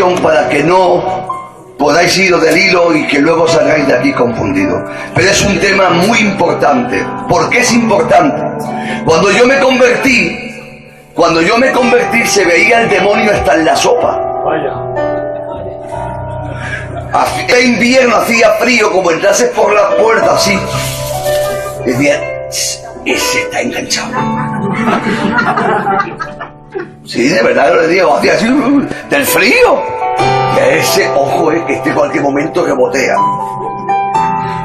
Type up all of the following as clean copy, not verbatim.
explicación para que no podáis ir del hilo y que luego salgáis de aquí confundidos. Pero es un tema muy importante. ¿Por qué es importante? Cuando yo me convertí se veía el demonio hasta en la sopa. Hacía invierno, hacía frío, como entrases por la puerta así. Decía, ese está enganchado. Sí, de verdad lo digo, hacía así, del frío. Ese, ojo, que en cualquier momento rebotea.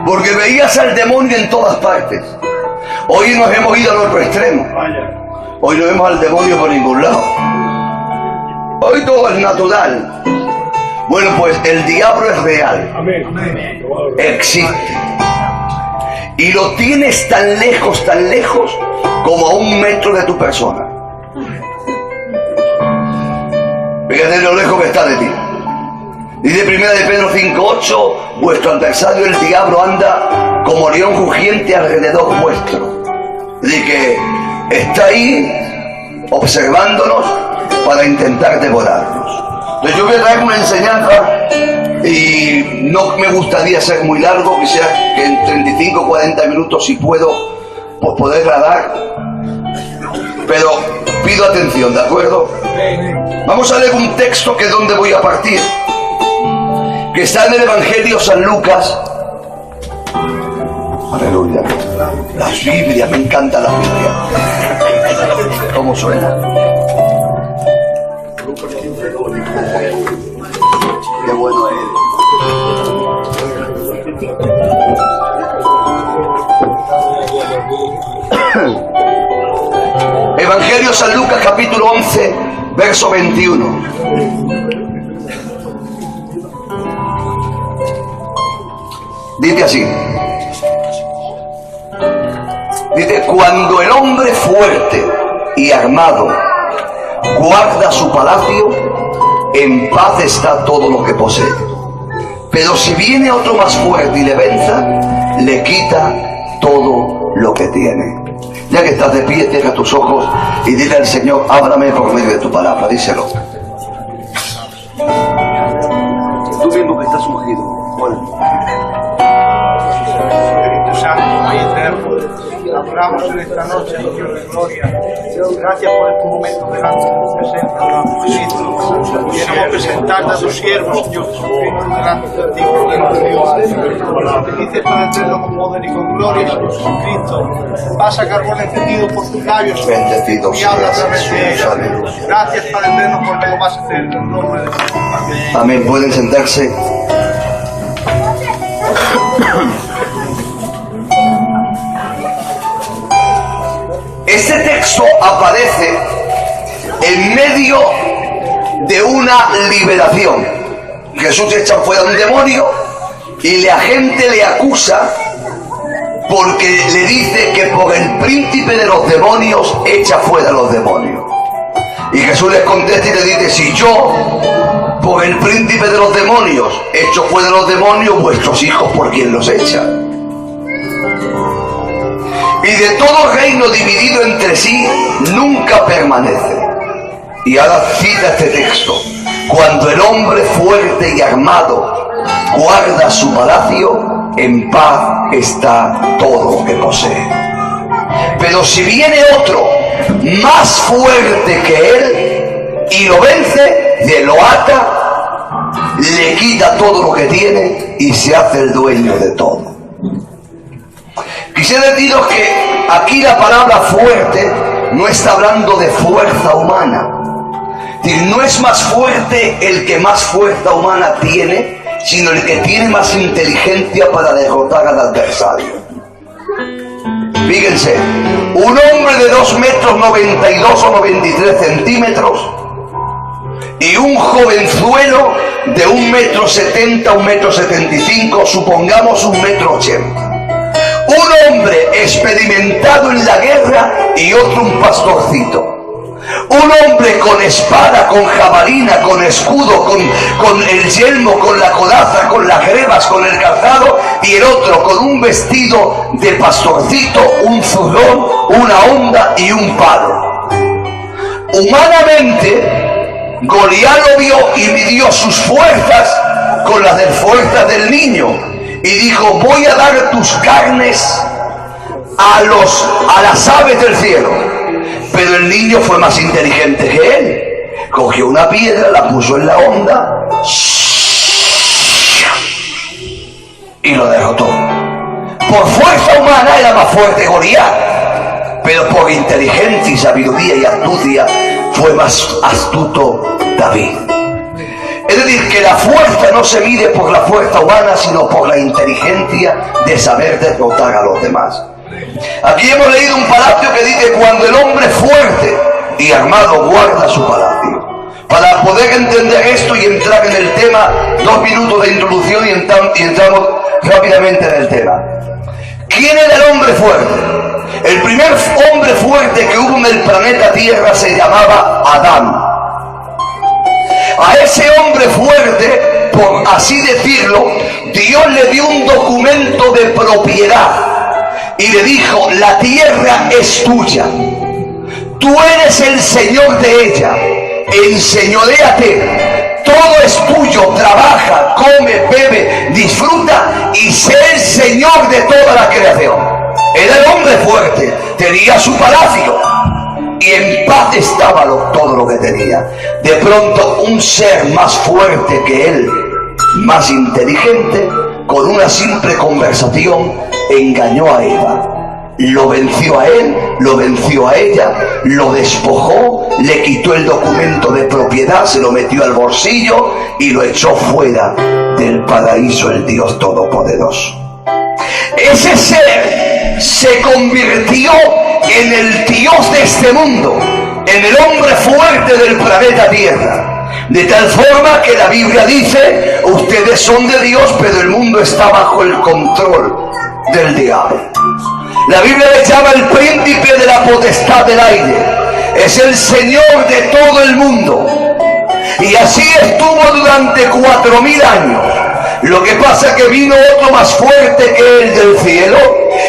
Porque veías al demonio en todas partes. Hoy nos hemos ido al otro extremo. Hoy no vemos al demonio por ningún lado. Hoy todo es natural. Bueno, pues el diablo es real. Existe. Y lo tienes tan lejos como a 1 metro de tu persona. Fíjate lo lejos que está de ti. Dice 1 de Pedro 5:8, vuestro adversario el diablo anda como león rugiente alrededor vuestro. Dice que está ahí observándonos para intentar devorarnos. Entonces yo voy a traer una enseñanza y no me gustaría ser muy largo, que sea que en 35 o 40 minutos si puedo, pues poderla dar. Pero pido atención, ¿de acuerdo? Vamos a leer un texto que es donde voy a partir, que está en el Evangelio San Lucas. Aleluya. La Biblia, me encanta la Biblia. ¿Cómo suena? Qué bueno es. Evangelio San Lucas, capítulo 11, verso 21. Dice así. Dice, cuando el hombre fuerte y armado guarda su palacio, en paz está todo lo que posee. Pero si viene otro más fuerte y le venza, le quita todo lo que tiene. Ya que estás de pie, cierra tus ojos y dile al Señor, háblame por medio de tu palabra, díselo. Tú mismo que estás ungido. Bueno. Espíritu Santo y eterno, adoramos en esta noche, Dios de gloria. Gracias por este momento delante de tu presencia, Jesucristo. Queremos presentarte a tus siervos, Señor Jesucristo, delante de ti, Cordero de Dios. Dices para eterno con poder y con gloria, Señor Jesucristo. Vas a carbón encendido por tus labios, bendecido y habla a través de Jesús, ellos. Gracias, Padre eterno, por lo que vas a hacer en el nombre de Jesús. Amén. Amén. Pueden sentarse. Este texto aparece en medio de una liberación. Jesús echa fuera un demonio y la gente le acusa porque le dice que por el príncipe de los demonios echa fuera los demonios. Y Jesús les contesta y le dice, si yo por el príncipe de los demonios echo fuera los demonios, vuestros hijos por quién los echan. Y de todo reino dividido entre sí nunca permanece. Y ahora cita este texto. Cuando el hombre fuerte y armado guarda su palacio, en paz está todo lo que posee. Pero si viene otro más fuerte que él y lo vence, le lo ata, le quita todo lo que tiene y se hace el dueño de todo. Quisiera deciros que aquí la palabra fuerte no está hablando de fuerza humana. No es más fuerte el que más fuerza humana tiene, sino el que tiene más inteligencia para derrotar al adversario. Fíjense, un hombre de 2 metros 92 o 93 centímetros y un jovenzuelo de 1 metro 70, 1 metro 75, supongamos 1 metro 80. Un hombre experimentado en la guerra y otro un pastorcito. Un hombre con espada, con jabalina, con escudo, con el yelmo, con la coraza, con las grebas, con el calzado, y el otro con un vestido de pastorcito, un zurrón, una honda y un palo. Humanamente Goliat lo vio y midió sus fuerzas con las fuerzas del niño y dijo: voy a dar tus carnes a las aves del cielo. Pero el niño fue más inteligente que él. Cogió una piedra, la puso en la onda y lo derrotó. Por fuerza humana era más fuerte Goliat, pero por inteligencia y sabiduría y astucia fue más astuto David. Es decir, que la fuerza no se mide por la fuerza humana, sino por la inteligencia de saber derrotar a los demás. Aquí hemos leído un palacio que dice: cuando el hombre fuerte y armado guarda su palacio. Para poder entender esto y entrar en el tema, 2 minutos de introducción y entramos rápidamente en el tema. ¿Quién era el hombre fuerte? El primer hombre fuerte que hubo en el planeta Tierra se llamaba Adán. A ese hombre fuerte, por así decirlo, Dios le dio un documento de propiedad y le dijo: la tierra es tuya, tú eres el señor de ella, enseñoréate, todo es tuyo, trabaja, come, bebe, disfruta y sé el señor de toda la creación. Era el hombre fuerte, tenía su palacio y en paz estaba todo lo que tenía. De pronto un ser más fuerte que él, más inteligente, con una simple conversación engañó a Eva. Lo venció a él, lo venció a ella, lo despojó, le quitó el documento de propiedad, se lo metió al bolsillo y lo echó fuera del paraíso el Dios Todopoderoso. Ese ser se convirtió en el Dios de este mundo, en el hombre fuerte del planeta Tierra. De tal forma que la Biblia dice: ustedes son de Dios, pero el mundo está bajo el control del diablo. La Biblia le llama el príncipe de la potestad del aire. Es el Señor de todo el mundo. Y así estuvo durante 4000 años. Lo que pasa es que vino otro más fuerte que él del cielo,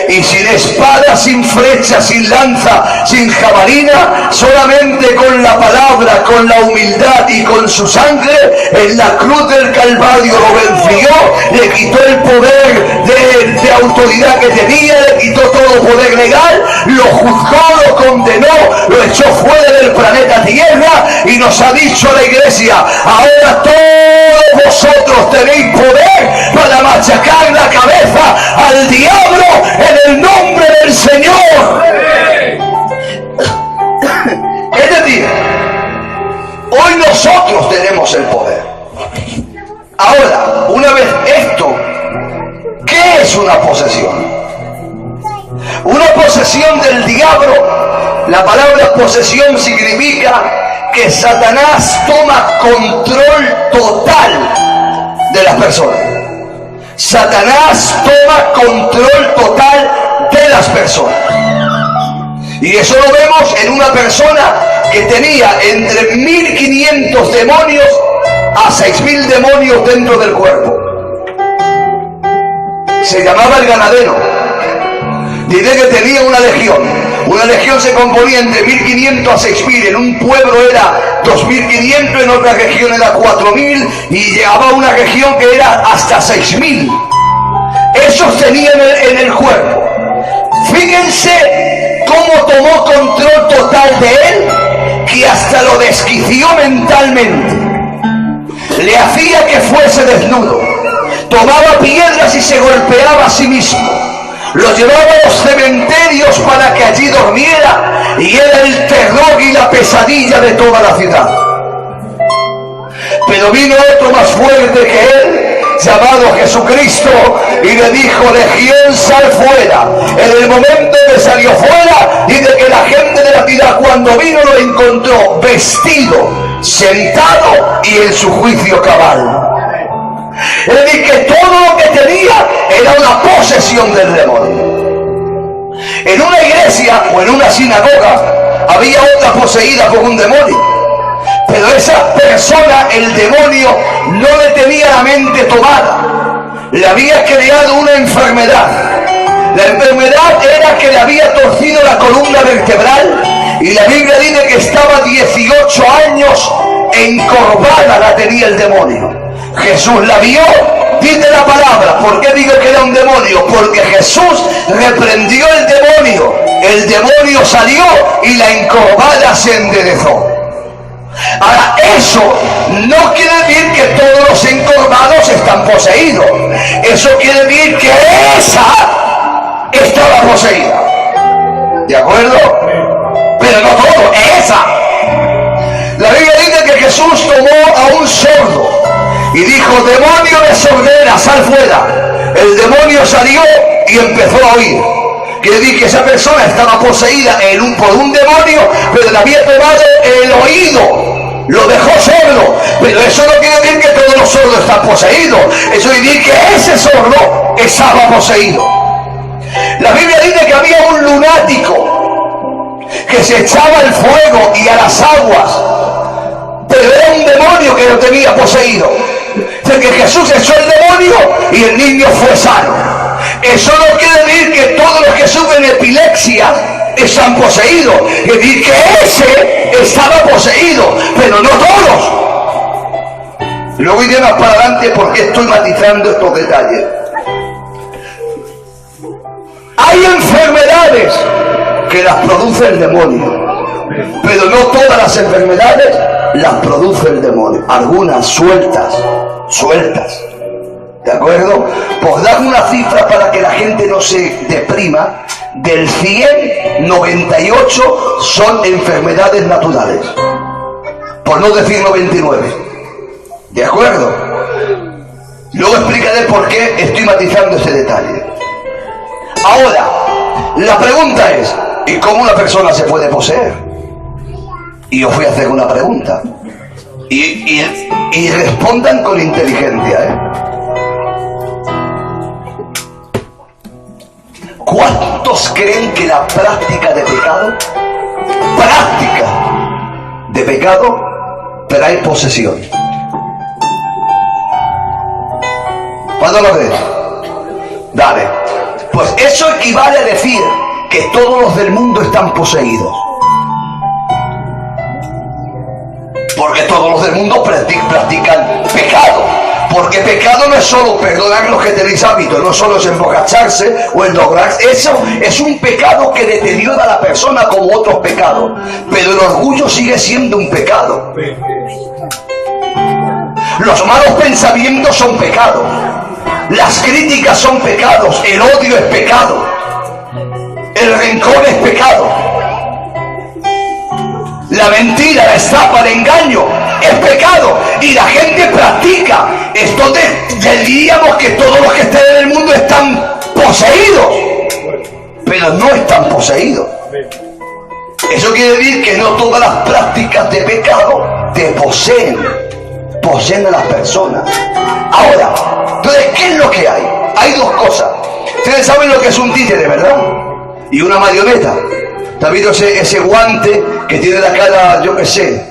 y sin espada, sin flecha, sin lanza, sin jabalina, solamente con la palabra, con la humildad y con su sangre, en la cruz del Calvario lo venció, le quitó el poder de autoridad que tenía, le quitó todo poder legal, lo juzgó, lo condenó, lo echó fuera del planeta Tierra y nos ha dicho a la iglesia: ahora todos vosotros tenéis poder para machacar la cabeza al diablo en el nombre del Señor. Es decir, hoy nosotros tenemos el poder. Ahora, una vez esto, ¿qué es una posesión? Una posesión del diablo, la palabra posesión significa que Satanás toma control total de las personas. Satanás toma control total de las personas. Y eso lo vemos en una persona que tenía entre 1500 demonios a 6000 demonios dentro del cuerpo. Se llamaba el ganadero. Dice que tenía una legión. Una legión se componía entre 1500 a 6000. En un pueblo era 2500, en otra región era 4000 y llegaba a una región que era hasta 6000. Esos tenían en el cuerpo. Fíjense cómo tomó control total de él, que hasta lo desquició mentalmente. Le hacía que fuese desnudo. Tomaba piedras y se golpeaba a sí mismo. Lo llevaba a los cementerios para que allí durmiera, y era el terror y la pesadilla de toda la ciudad. Pero vino otro más fuerte que él, llamado Jesucristo, y le dijo: legión, sal fuera. En el momento que salió fuera, dice que la gente de la ciudad, cuando vino, lo encontró vestido, sentado y en su juicio cabal. Es decir, que todo lo que tenía era una posesión del demonio. En una iglesia o en una sinagoga había otra poseída por un demonio, pero esa persona, el demonio, no le tenía la mente tomada, le había creado una enfermedad. La enfermedad era que le había torcido la columna vertebral, y la Biblia dice que estaba 18 años encorvada la tenía el demonio. Jesús la vio, dice la palabra. ¿Por qué digo que era un demonio? Porque Jesús reprendió el demonio salió y la encorvada se enderezó. Ahora, eso no quiere decir que todos los encorvados están poseídos. Eso quiere decir que esa estaba poseída. ¿De acuerdo? Pero no todo, esa. La Biblia dice que Jesús tomó a un sordo y dijo: demonio de sordera, sal fuera. El demonio salió y empezó a oír. Quiere decir que esa persona estaba poseída por un demonio, pero le había tomado el oído, lo dejó sordo. Pero eso no quiere decir que todos los sordos están poseídos. Eso quiere decir que ese sordo estaba poseído. La Biblia dice que había un lunático que se echaba al fuego y a las aguas, pero era un demonio que lo tenía poseído. O sea, que Jesús echó el demonio y el niño fue sano. Eso no quiere decir que todos los que sufren epilepsia están poseídos. Quiere decir que ese estaba poseído, pero no todos. Luego iré más para adelante porque estoy matizando estos detalles. Hay enfermedades que las produce el demonio, pero no todas las enfermedades las produce el demonio. Algunas sueltas. ¿De acuerdo? Pues dar una cifra para que la gente no se deprima. Del 100, 98 son enfermedades naturales. Por no decir 99. ¿De acuerdo? Luego explicaré por qué estoy matizando ese detalle. Ahora, la pregunta es: ¿y cómo una persona se puede poseer? Y os voy a hacer una pregunta. Y respondan con inteligencia, ¿Cuántos creen que la práctica de pecado trae posesión? ¿Cuándo lo ves? Dale. Pues eso equivale a decir que todos los del mundo están poseídos. Porque todos los del mundo practican pecado. Porque pecado no es solo perdonar los que tenéis hábitos, no solo es emborracharse o endrogarse. Eso es un pecado que deteriora a la persona como otros pecados. Pero el orgullo sigue siendo un pecado. Los malos pensamientos son pecados. Las críticas son pecados. El odio es pecado. El rencor es pecado. La mentira, la estafa, el engaño es pecado. Y la gente practica. Entonces diríamos que todos los que están en el mundo están poseídos. Pero no están poseídos. Eso quiere decir que no todas las prácticas de pecado te poseen. Poseen a las personas. Ahora, entonces, ¿qué es lo que hay? Hay dos cosas. Ustedes saben lo que es un títere, ¿verdad? Y una marioneta. ¿Te has visto ese guante que tiene la cara, yo qué sé,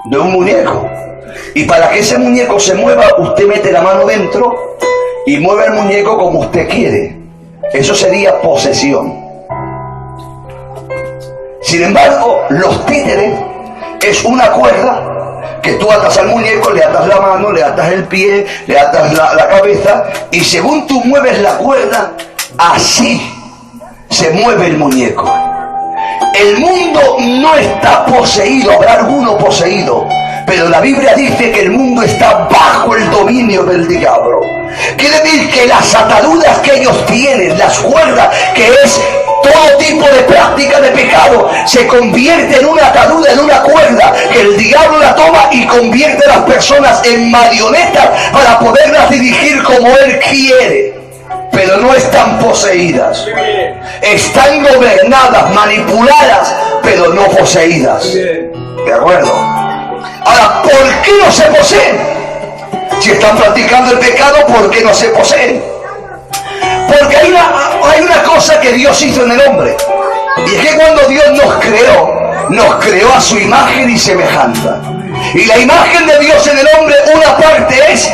de un muñeco? Y para que ese muñeco se mueva, usted mete la mano dentro y mueve el muñeco como usted quiere. Eso sería posesión. Sin embargo, los títeres es una cuerda que tú atas al muñeco, le atas la mano, le atas el pie, le atas la cabeza, y según tú mueves la cuerda, así se mueve el muñeco. El mundo no está poseído, habrá alguno poseído, pero la Biblia dice que el mundo está bajo el dominio del diablo. Quiere decir que las ataduras que ellos tienen, las cuerdas, que es todo tipo de práctica de pecado, se convierte en una atadura, en una cuerda, que el diablo la toma y convierte a las personas en marionetas para poderlas dirigir como él quiere. Pero no están poseídas. Están gobernadas, manipuladas, pero no poseídas. ¿De acuerdo? Ahora, ¿por qué no se poseen? Si están practicando el pecado, ¿por qué no se poseen? Porque hay una cosa que Dios hizo en el hombre. Y es que cuando Dios nos creó a su imagen y semejanza. Y la imagen de Dios en el hombre, una parte es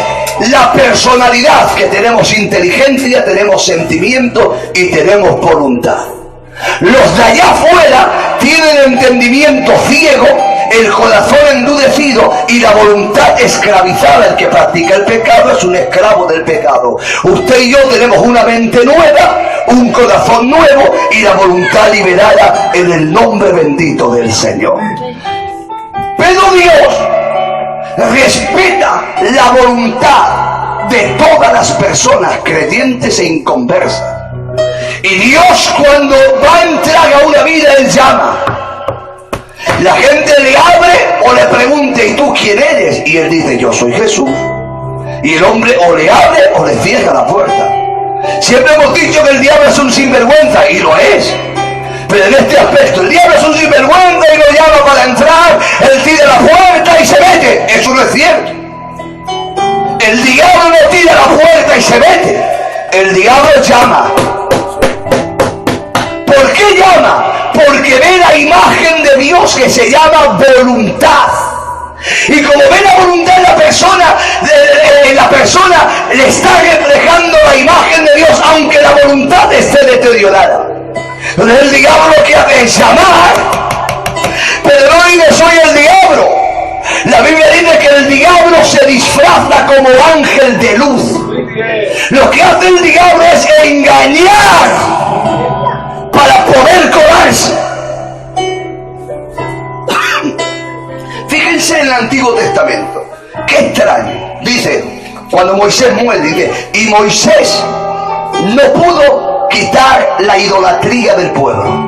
la personalidad, que tenemos inteligencia, tenemos sentimiento y tenemos voluntad. Los de allá afuera tienen entendimiento ciego, el corazón endurecido y la voluntad esclavizada. El que practica el pecado es un esclavo del pecado. Usted y yo tenemos una mente nueva, un corazón nuevo y la voluntad liberada en el nombre bendito del Señor. Pero Dios respeta la voluntad de todas las personas creyentes e inconversas. Y Dios, cuando va a entrar a una vida, Él llama. La gente le abre o le pregunta: ¿y tú quién eres? Y Él dice: yo soy Jesús. Y el hombre o le abre o le cierra la puerta. Siempre hemos dicho que el diablo es un sinvergüenza, y lo es. Pero en este aspecto, el diablo es un sinvergüenza y lo llama para entrar, él tira la puerta y se mete. Eso no es cierto. El diablo no tira la puerta y se mete. El diablo llama. ¿Por qué llama? Porque ve la imagen de Dios que se llama voluntad. Y como ve la voluntad en la persona le está reflejando la imagen de Dios, aunque la voluntad esté deteriorada. Entonces el diablo lo que hace es llamar, pero no dice: soy el diablo. La Biblia dice que el diablo se disfraza como ángel de luz. Lo que hace el diablo es engañar para poder colarse. Fíjense en el Antiguo Testamento, qué extraño. Dice, cuando Moisés muere, dice: y Moisés no pudo quitar la idolatría del pueblo.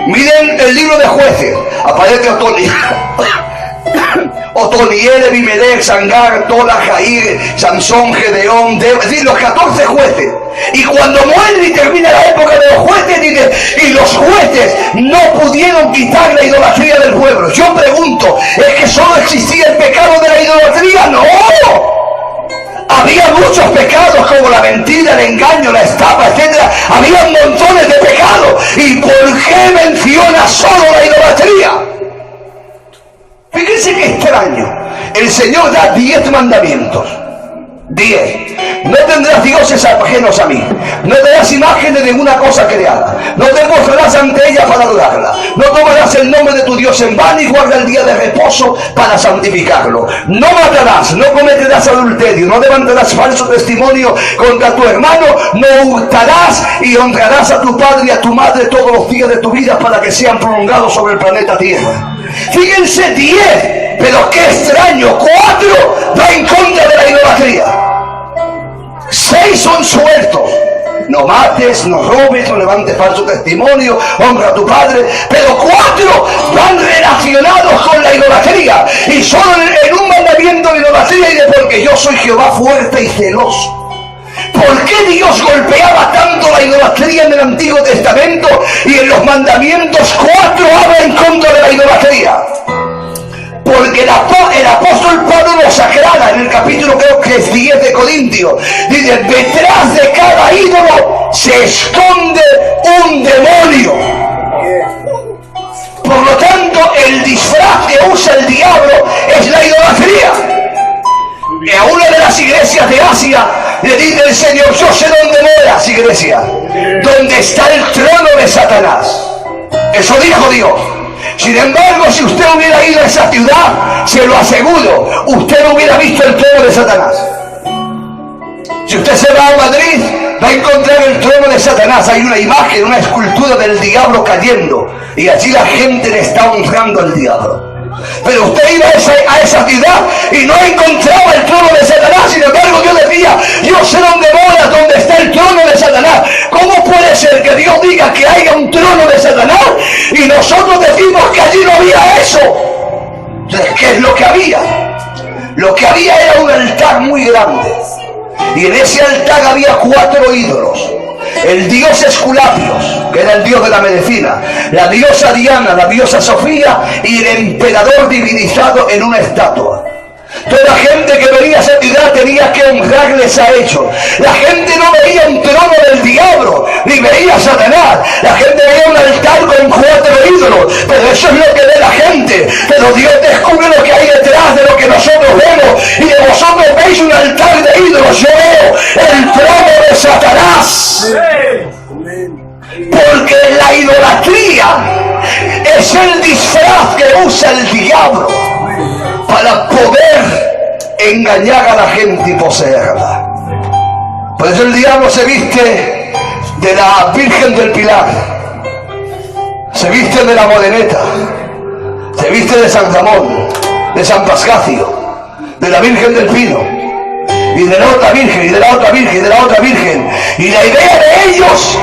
Miren el libro de Jueces, aparece Otoniel, Abimelech, Sangar, Tola, Jair, Sansón, Gedeón, es decir, los 14 jueces. Y cuando muere y termina la época de los jueces, dice: y los jueces no pudieron quitar la idolatría del pueblo. Yo pregunto, ¿es que solo existía el pecado de la idolatría? ¡No! Había muchos pecados, como la mentira, el engaño, la estafa, etc. Había montones de pecados. ¿Y por qué menciona solo la idolatría? Fíjense qué extraño. El Señor da 10 mandamientos. 10. No tendrás dioses ajenos a mí. No tendrás imágenes de ninguna cosa creada. No te postrarás ante ella para adorarla. No tomarás el nombre de tu Dios en vano, y guarda el día de reposo para santificarlo. No matarás, no cometerás adulterio, no levantarás falso testimonio contra tu hermano, no hurtarás, y honrarás a tu padre y a tu madre todos los días de tu vida, para que sean prolongados sobre el planeta Tierra. Fíjense, 10, pero qué extraño, 4 va en contra de la idolatría. 6 son sueltos: no mates, no robes, no levantes falso testimonio, honra a tu padre. Pero 4 van relacionados con la idolatría, y solo en un mandamiento de idolatría dice: porque yo soy Jehová fuerte y celoso. ¿Por qué Dios golpeaba tanto la idolatría en el Antiguo Testamento y en los mandamientos 4 habla en contra de la idolatría? Porque el apóstol Pablo nos aclara en el capítulo, creo que es 10 de Corintios, dice: detrás de cada ídolo se esconde un demonio. Por lo tanto, el disfraz que usa el diablo es la idolatría. Y a una de las iglesias de Asia le dice el Señor: yo sé dónde moras, iglesia, donde está el trono de Satanás. Eso dijo Dios. Sin embargo, si usted hubiera ido a esa ciudad, se lo aseguro, usted no hubiera visto el trono de Satanás. Si usted se va a Madrid, va a encontrar el trono de Satanás. Hay una imagen, una escultura del diablo cayendo, y allí la gente le está honrando al diablo. Pero usted iba a esa ciudad y no encontraba el trono de Satanás. Sin embargo, Dios decía: yo sé dónde moras, dónde está el trono de Satanás. ¿Cómo puede ser que Dios diga que haya un trono de Satanás y nosotros decimos que allí no había eso? Entonces, ¿qué es lo que había? Lo que había era un altar muy grande, y en ese altar había 4 ídolos. El dios Esculapios, que era el dios de la medicina, la diosa Diana, la diosa Sofía, y el emperador divinizado en una estatua. Toda gente que venía a esa ciudad tenía que honrarles a ellos. La gente no veía un trono del diablo, ni veía a Satanás. La gente veía un altar con 4 ídolos, pero eso es lo que ve la gente. Pero Dios descubre lo que hay detrás de lo que nosotros vemos, y de vosotros veis un altar de ídolos. Yo veo el trono de Satanás. Porque la idolatría Es el disfraz que usa el diablo para poder engañar a la gente y poseerla. Por eso el diablo se viste de la Virgen del Pilar, se viste de la Moreneta, se viste de San Ramón, de San Pascacio, de la Virgen del Pino, y de la otra Virgen, y de la otra Virgen, y de la otra Virgen. Y la idea de ellos,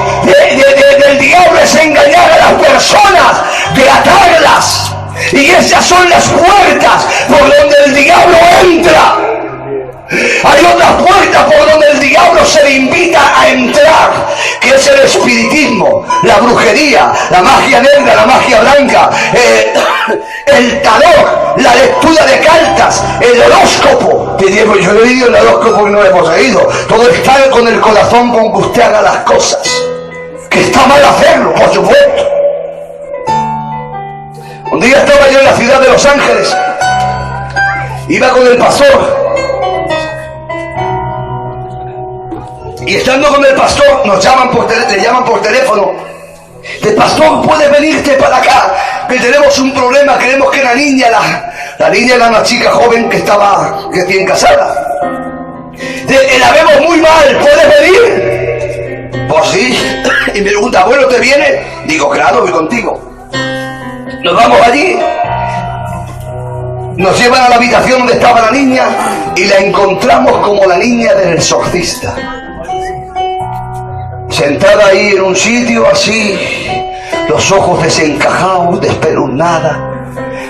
del diablo, es engañar a las personas, de atarlas. Y esas son las puertas por donde el diablo entra. Hay otras puertas por donde el diablo se le invita a entrar, que es el espiritismo, la brujería, la magia negra, la magia blanca, el tarot, la lectura de cartas, el horóscopo. Te digo, yo no he leído el horóscopo y no lo he poseído. Todo está con el corazón con que usted haga las cosas. Que está mal hacerlo, por supuesto. Un día estaba yo en la ciudad de Los Ángeles, iba con el pastor, y estando con el pastor le llaman por teléfono. El pastor, ¿puedes venirte para acá? Que tenemos un problema, queremos que la niña era una chica joven que estaba recién casada. La vemos muy mal, ¿puedes venir? Pues sí. Y me pregunta, ¿abuelo, te viene? Digo, claro, voy contigo. Nos vamos allí, nos llevan a la habitación donde estaba la niña y la encontramos como la niña del exorcista, sentada ahí en un sitio así, los ojos desencajados, despeluzada.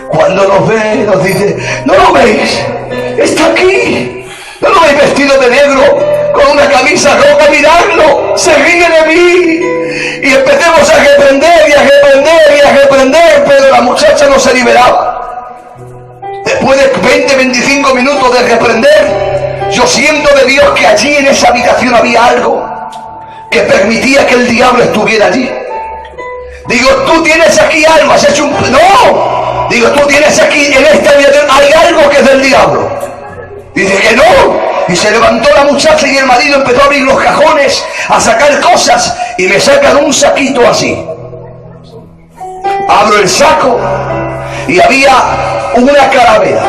Cuando nos ve, nos dice, ¿no lo veis? Está aquí. ¿No lo veis vestido de negro, con una camisa roja? Miradlo, se ríe de mí. Y empecemos a reprender y a reprender y a reprender, pero la muchacha no se liberaba. Después de 20-25 minutos de reprender, yo siento de Dios que allí en esa habitación había algo que permitía que el diablo estuviera allí. Digo, tú tienes aquí algo, has hecho un... ¡No! Digo, tú tienes aquí, en esta habitación hay algo que es del diablo. Dice que no. Y se levantó la muchacha y el marido empezó a abrir los cajones, a sacar cosas, y me sacan un saquito así. Abro el saco y había una calavera,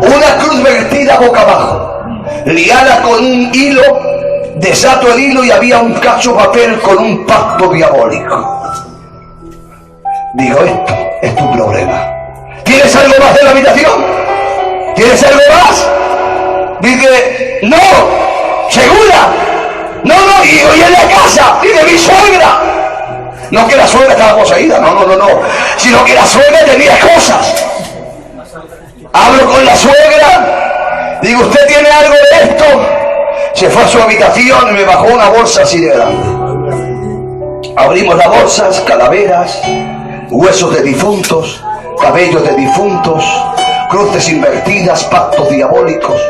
una cruz vertida boca abajo, liada con un hilo. Desato el hilo y había un cacho de papel con un pacto diabólico. Digo, esto es tu problema. ¿Tienes algo más en la habitación? ¿Tienes algo más? Dice, no, ¿segura? No, y en la casa, y de mi suegra. No que la suegra estaba poseída, no, sino que la suegra tenía cosas. Hablo con la suegra, digo, ¿usted tiene algo de esto? Se fue a su habitación y me bajó una bolsa así de grande. Abrimos las bolsas, calaveras, huesos de difuntos, cabellos de difuntos, cruces invertidas, pactos diabólicos.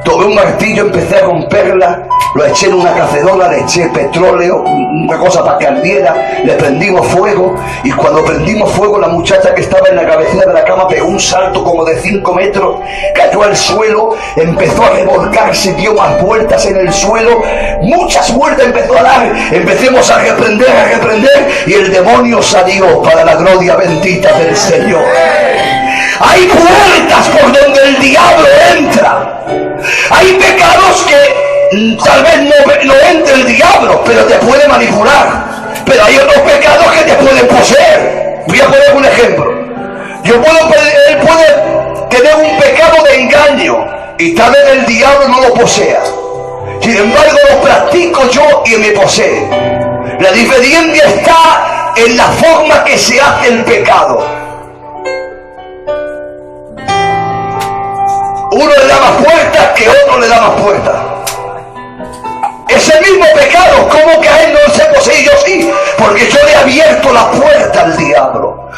Tomé un martillo, empecé a romperla, lo eché en una cacerola, le eché petróleo, una cosa para que ardiera, le prendimos fuego, y cuando prendimos fuego la muchacha que estaba en la cabecera de la cama pegó un salto como de 5 metros, cayó al suelo, empezó a revolcarse, dio más vueltas en el suelo, muchas vueltas empezó a dar, empecemos a reprender, y el demonio salió para la gloria bendita del Señor. Hay puertas por donde el diablo entra. Hay pecados que tal vez no entre el diablo, pero te puede manipular. Pero hay otros pecados que te pueden poseer. Voy a poner un ejemplo. Él puede tener un pecado de engaño y tal vez el diablo no lo posea. Sin embargo, lo practico yo y me posee. La diferencia está en la forma que se hace el pecado. Uno le da más puertas que otro le da más puertas. Es el mismo pecado, ¿cómo que a él no se posee? Yo sí, porque yo le he abierto la puerta al diablo.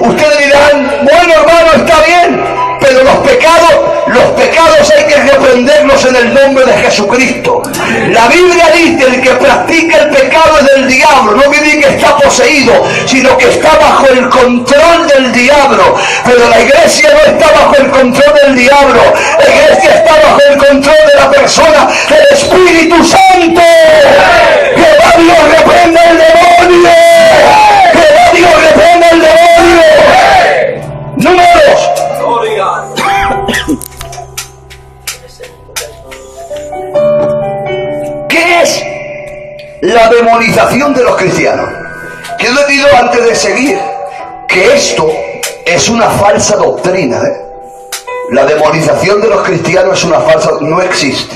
Ustedes dirán, bueno hermano, está bien, pero los pecados hay que reprenderlos en el nombre de Jesucristo. La Biblia dice, el que practica el pecado es del diablo. No me diga que está poseído, sino que está bajo el control del diablo. Pero la iglesia no está bajo el control del diablo. La iglesia está bajo el control de la persona del Espíritu Santo. ¡Que Dios reprenda el demonio! ¡Que Dios reprenda la demonización de los cristianos. Quiero decirlo antes de seguir, que esto es una falsa doctrina, La demonización de los cristianos es una falsa, no existe.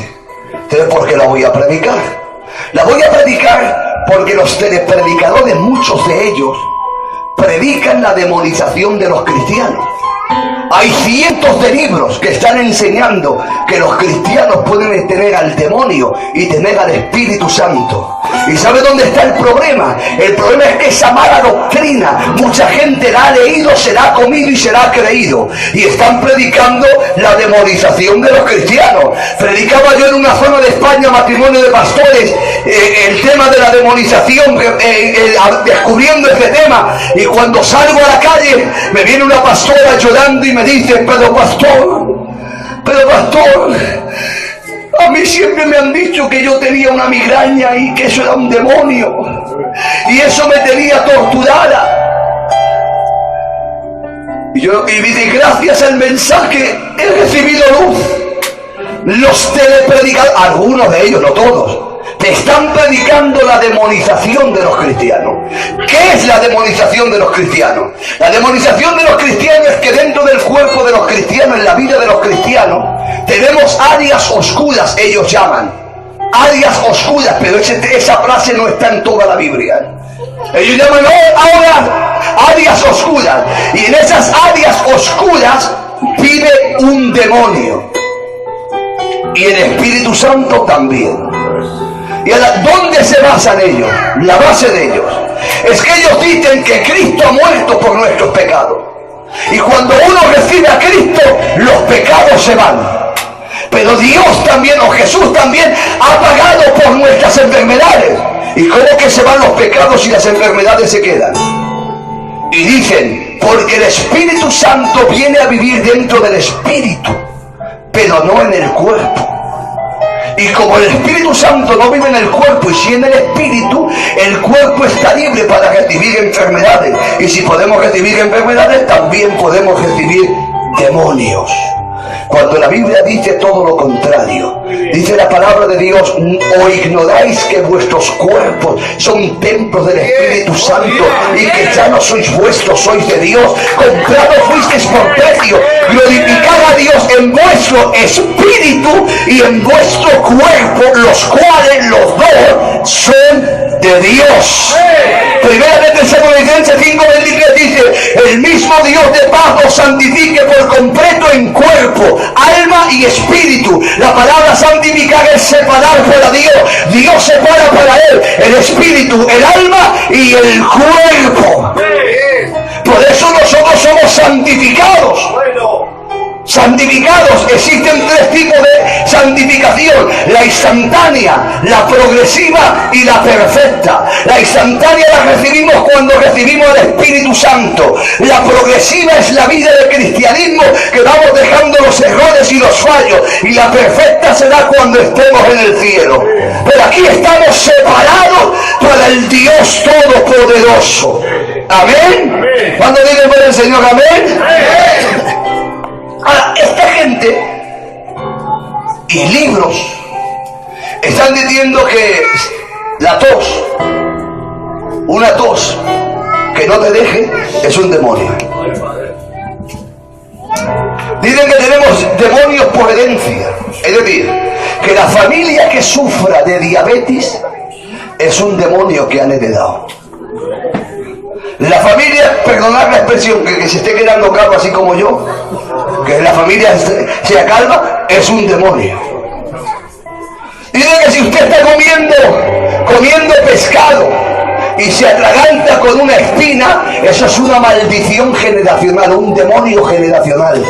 Entonces, ¿por qué la voy a predicar? La voy a predicar porque los telepredicadores, muchos de ellos, predican la demonización de los cristianos. Hay cientos de libros que están enseñando que los cristianos pueden tener al demonio y tener al Espíritu Santo. ¿Y sabe dónde está el problema? El problema es que esa mala doctrina mucha gente la ha leído, se la ha comido y se la ha creído. Y están predicando la demonización de los cristianos. Predicaba yo en una zona de España, matrimonio de pastores, el tema de la demonización, descubriendo este tema. Y cuando salgo a la calle, me viene una pastora llorando y me dice, pero pastor, a mí siempre me han dicho que yo tenía una migraña y que eso era un demonio. Y eso me tenía torturada. Y dice, gracias al mensaje he recibido luz. Los telepredicadores, algunos de ellos, no todos, te están predicando la demonización de los cristianos. ¿Qué es la demonización de los cristianos? La demonización de los cristianos es que dentro del cuerpo de los cristianos, en la vida de los cristianos, tenemos áreas oscuras, ellos llaman. Áreas oscuras, pero esa frase no está en toda la Biblia. Ellos llaman ahora áreas oscuras. Y en esas áreas oscuras vive un demonio. Y el Espíritu Santo también. ¿Y dónde se basan ellos? La base de ellos es que ellos dicen que Cristo ha muerto por nuestros pecados. Y cuando uno recibe a Cristo, los pecados se van. Pero Dios también, o Jesús también, ha pagado por nuestras enfermedades. ¿Y cómo que se van los pecados y las enfermedades se quedan? Y dicen, porque el Espíritu Santo viene a vivir dentro del Espíritu, pero no en el cuerpo. Y como el Espíritu Santo no vive en el cuerpo y sí en el cuerpo está libre para recibir enfermedades. Y si podemos recibir enfermedades, también podemos recibir demonios. Cuando la Biblia dice todo lo contrario, dice la palabra de Dios, o ignoráis que vuestros cuerpos son templos del Espíritu Santo y que ya no sois vuestros, sois de Dios, comprados fuisteis por precio, glorificad a Dios en vuestro espíritu y en vuestro cuerpo, los cuales los dos son de Dios. Primera de Tesalonicenses 5:23 dice, el mismo Dios de paz os santifique por completo en cuerpo, alma y espíritu. La palabra santificar es separar para Dios. Dios separa para Él el espíritu, el alma y el cuerpo. Por eso nosotros somos santificados. Santificados, existen tres tipos de santificación: la instantánea, la progresiva y la perfecta. La instantánea la recibimos cuando recibimos el Espíritu Santo. La progresiva es la vida del cristianismo, que vamos dejando los errores y los fallos, y la perfecta será cuando estemos en el cielo. Pero aquí estamos separados para el Dios Todopoderoso. Amén. ¿Cuándo dice por el Señor amén? Ahora, esta gente y libros están diciendo que la tos, una tos que no te deje, es un demonio. Dicen que tenemos demonios por herencia, es decir, que la familia que sufra de diabetes es un demonio que han heredado. La familia, perdonad la expresión, que se esté quedando calvo así como yo, que la familia sea calva, es un demonio. Dice que si usted está comiendo pescado y se atraganta con una espina, eso es una maldición generacional, un demonio generacional.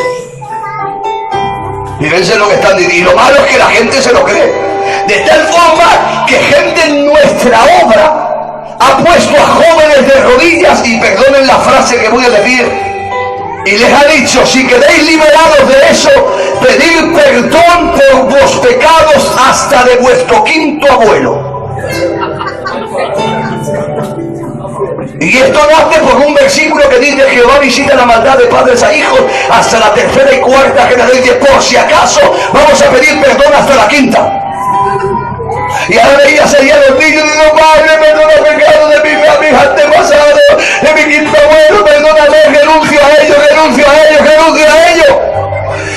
Fíjense lo que están diciendo. Y lo malo es que la gente se lo cree. De tal forma que gente en nuestra obra ha puesto a jóvenes de rodillas, y perdonen la frase que voy a decir, y les ha dicho, si queréis liberados de eso, pedid perdón por los pecados hasta de vuestro quinto abuelo. Y esto nace por un versículo que dice, Jehová visita la maldad de padres a hijos hasta la tercera y cuarta generación. Dice, por si acaso vamos a pedir perdón hasta la quinta. Y ahora ella sería los niños y digo, Padre, perdona el pecado de mis antepasados, de mi quinto abuelo, perdóname, renuncio a ellos, renuncio a ellos, renuncio a ellos.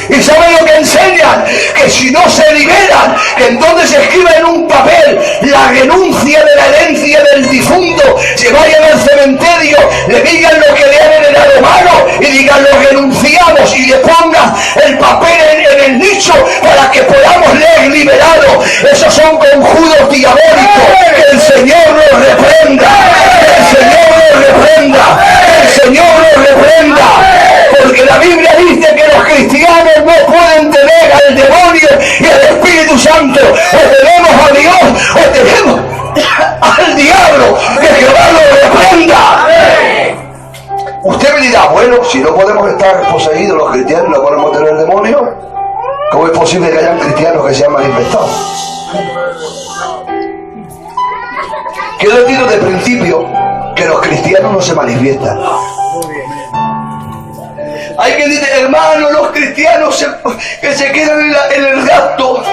¿Y saben lo que enseñan? Que si no se liberan, que entonces escriban en un papel la renuncia de la herencia del difunto, se vayan al cementerio, le digan lo que le han heredado mano y digan lo renunciamos y le pongan el papel en el nicho para que podamos leer liberado. Esos son conjuros diabólicos. Que el Señor los reprenda, que el Señor los reprenda, que el Señor los reprenda. Porque la Biblia dice que los cristianos no pueden tener al demonio y al Espíritu Santo. O tenemos a Dios o tenemos al diablo. Que Jehová lo reprenda. Usted me dirá, bueno, si no podemos estar poseídos los cristianos, no podemos tener el demonio, ¿cómo es posible que hayan cristianos que se han manifestado? Quiero decir de principio que los cristianos no se manifiestan. Hay quien dice, hermano, los cristianos que se quedan en el rapto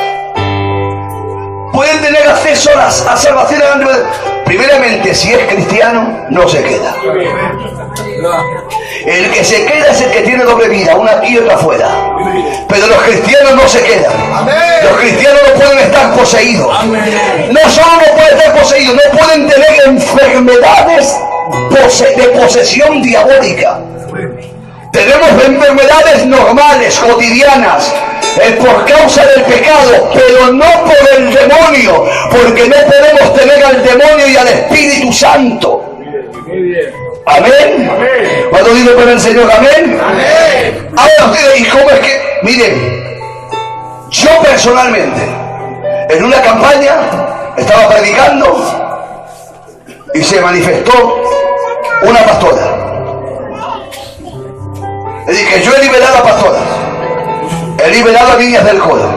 pueden tener acceso a salvación. Primeramente, si es cristiano, no se queda. El que se queda es el que tiene doble vida, una aquí y otra afuera. Pero los cristianos no se quedan. Los cristianos no pueden estar poseídos. No solo no pueden estar poseídos, no pueden tener enfermedades de posesión diabólica. Tenemos enfermedades normales, cotidianas, por causa del pecado, pero no por el demonio, porque no podemos tener al demonio y al Espíritu Santo. Amén. Cuando digo con el Señor, amén. Ahora ustedes, ¿y cómo es que? Miren, yo personalmente, en una campaña, estaba predicando y se manifestó una pastora. Es decir, que yo he liberado a pastoras, he liberado a niñas del coro,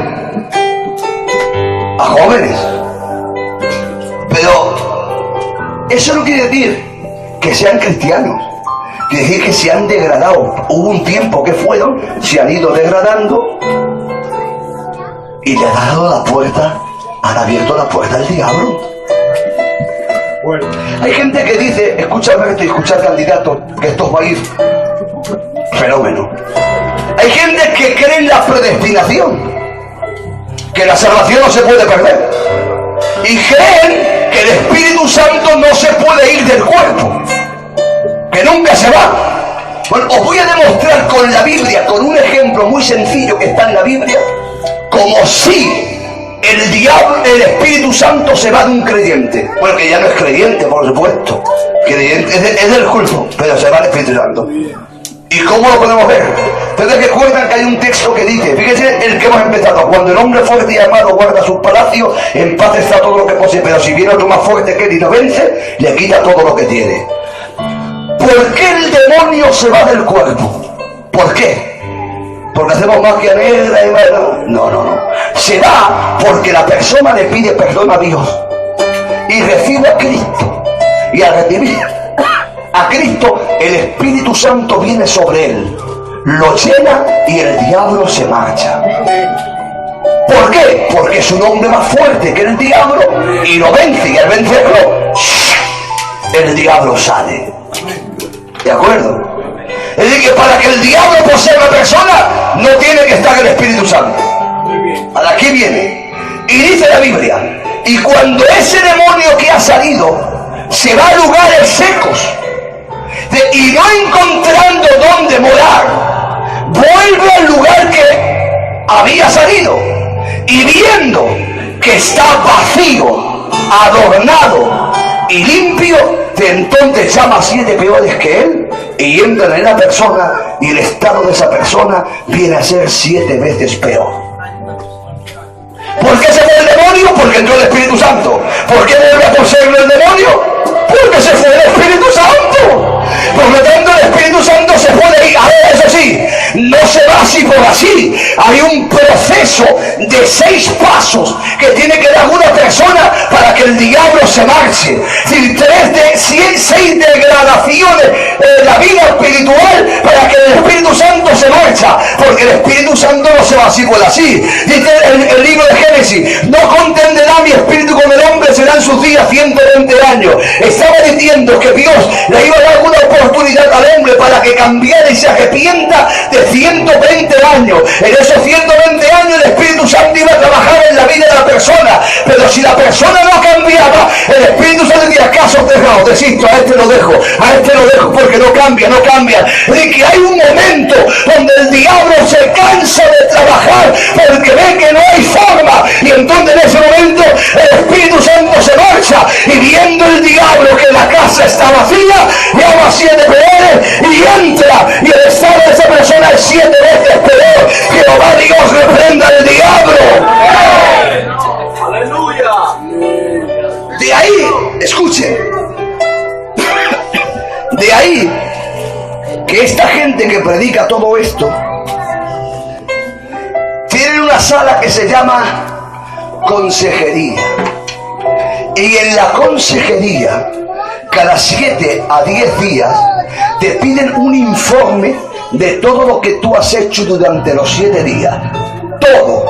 a jóvenes. Pero eso no quiere decir que sean cristianos, quiere decir que se han degradado. Hubo un tiempo que fueron, se han ido degradando y le han dado la puerta, han abierto la puerta al diablo. Bueno. Hay gente que dice, escúchame esto y escuchar candidatos, que esto va a ir fenómeno. Hay gente que cree en la predestinación, que la salvación no se puede perder, y creen que el Espíritu Santo no se puede ir del cuerpo, que nunca se va. Bueno, os voy a demostrar con la Biblia, con un ejemplo muy sencillo que está en la Biblia, como si el diablo, el Espíritu Santo se va de un creyente. Bueno, que ya no es creyente, por supuesto, creyente, es del culto, pero se va el Espíritu Santo. ¿Y cómo lo podemos ver? Ustedes recuerdan que hay un texto que dice, fíjense el que hemos empezado, cuando el hombre fuerte y amado guarda sus palacios, en paz está todo lo que posee, pero si viene otro más fuerte que él y lo vence, le quita todo lo que tiene. ¿Por qué el demonio se va del cuerpo? ¿Por qué? ¿Porque hacemos magia negra y malo? No. Se va porque la persona le pide perdón a Dios y recibe a Cristo. Y al recibir a Cristo, el Espíritu Santo viene sobre él, lo llena y el diablo se marcha. ¿Por qué? Porque es un hombre más fuerte que el diablo y lo vence, y al vencerlo, el diablo sale. ¿De acuerdo? Es decir, que para que el diablo posea a una persona, no tiene que estar el Espíritu Santo. ¿Para qué viene? Y dice la Biblia, y cuando ese demonio que ha salido se va a lugares secos, y no encontrando dónde morar, vuelve al lugar que había salido, y viendo que está vacío, adornado y limpio, de entonces llama a 7 peores que él y entran en la persona, y el estado de esa persona viene a ser 7 veces peor. ¿Por qué se fue el demonio? Porque entró el Espíritu Santo. ¿Por qué vuelve a poseerlo el demonio? Porque se fue el Espíritu Santo. Por lo tanto, el Espíritu Santo se puede ir. A ver, eso sí, no se va así por así. Hay un proceso de 6 pasos que tiene que dar una persona para que el diablo se marche. Si 6 degradaciones en la vida espiritual para que el Espíritu Santo se marcha, porque el Espíritu Santo no se va así por así. Dice el libro de Génesis: no contenderá mi espíritu con el hombre, serán sus días 120 años. Estaba diciendo que Dios le iba a dar una oportunidad al hombre para que cambiara y se arrepienta de 120 años. En esos 120 años el Espíritu Santo iba a trabajar en la vida de la persona, pero si la persona no cambiaba, el Espíritu Santo decía: caso dejado, desisto, a este lo dejo, porque no cambia. De que hay un momento donde el diablo se cansa de trabajar porque ve que no hay forma, y entonces en ese momento el Espíritu Santo se marcha, y viendo el diablo que la casa está vacía, llama 7 peores y entra, y el estado de esa persona es 7 veces peor. Jehová Dios reprenda al diablo. ¡Aleluya! De ahí, escuchen, de ahí que esta gente que predica todo esto tiene una sala que se llama consejería, y en la consejería cada 7 a 10 días te piden un informe de todo lo que tú has hecho durante los 7 días, todo.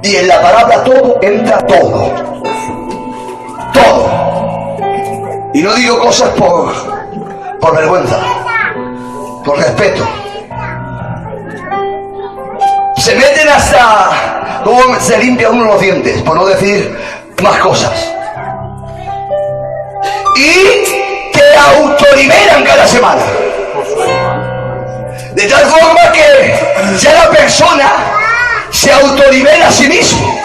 Y en la palabra todo entra todo. Y no digo cosas por vergüenza, por respeto. Se meten hasta cómo se limpia uno los dientes, por no decir más cosas. Y te autoliberan cada semana. De tal forma que ya la persona se autolibera a sí mismo.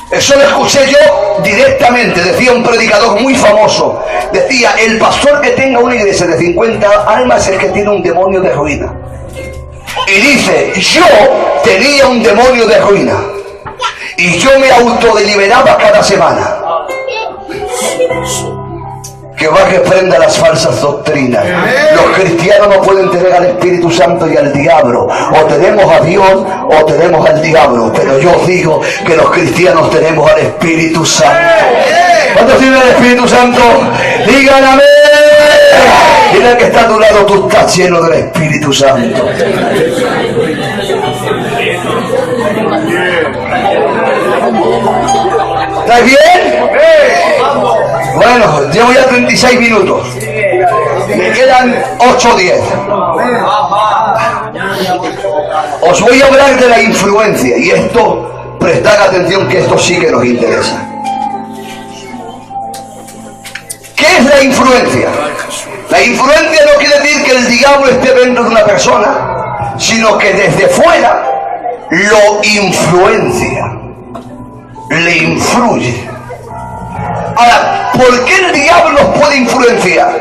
Eso lo escuché yo directamente. Decía un predicador muy famoso, decía: el pastor que tenga una iglesia de 50 almas es el que tiene un demonio de ruina. Y dice: yo tenía un demonio de ruina y yo me autodeliberaba cada semana. Que va a reprenda las falsas doctrinas. Los cristianos no pueden tener al Espíritu Santo y al diablo. O tenemos a Dios o tenemos al diablo. Pero yo digo que los cristianos tenemos al Espíritu Santo. ¿Cuántos tienen el Espíritu Santo? Digan amén. Dile al que está a tu lado: tú estás lleno del Espíritu Santo. ¿Estás bien? Bueno, llevo ya 36 minutos. Me quedan 8 o 10. Os voy a hablar de la influencia. Y esto, prestad atención, que esto sí que nos interesa. ¿Qué es la influencia? La influencia no quiere decir que el diablo esté dentro de una persona, sino que desde fuera lo influencia, le influye. Ahora, ¿por qué el diablo nos puede influenciar?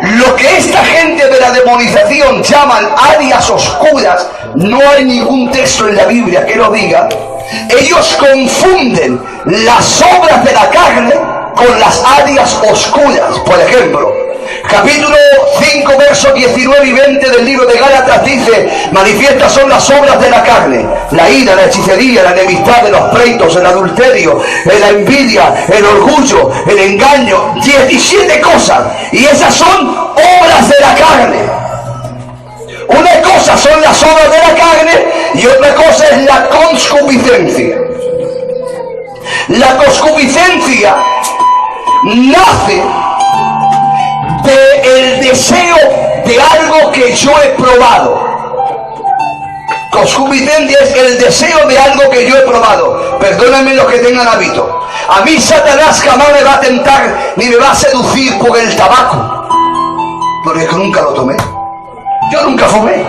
Lo que esta gente de la demonización llaman áreas oscuras, no hay ningún texto en la Biblia que lo diga. Ellos confunden las obras de la carne con las áreas oscuras. Por ejemplo, capítulo 5, versos 19 y 20 del libro de Gálatas dice: manifiestas son las obras de la carne, la ira, la hechicería, la enemistad, los pleitos, el adulterio, la envidia, el orgullo, el engaño, 17 cosas, y esas son obras de la carne. Una cosa son las obras de la carne y otra cosa es la concupiscencia. La concupiscencia nace del deseo de algo que yo he probado. Concupiscencia es el deseo de algo que yo he probado. Perdónenme los que tengan hábito. A mí Satanás jamás me va a tentar ni me va a seducir por el tabaco, porque yo nunca lo tomé. Yo nunca fumé.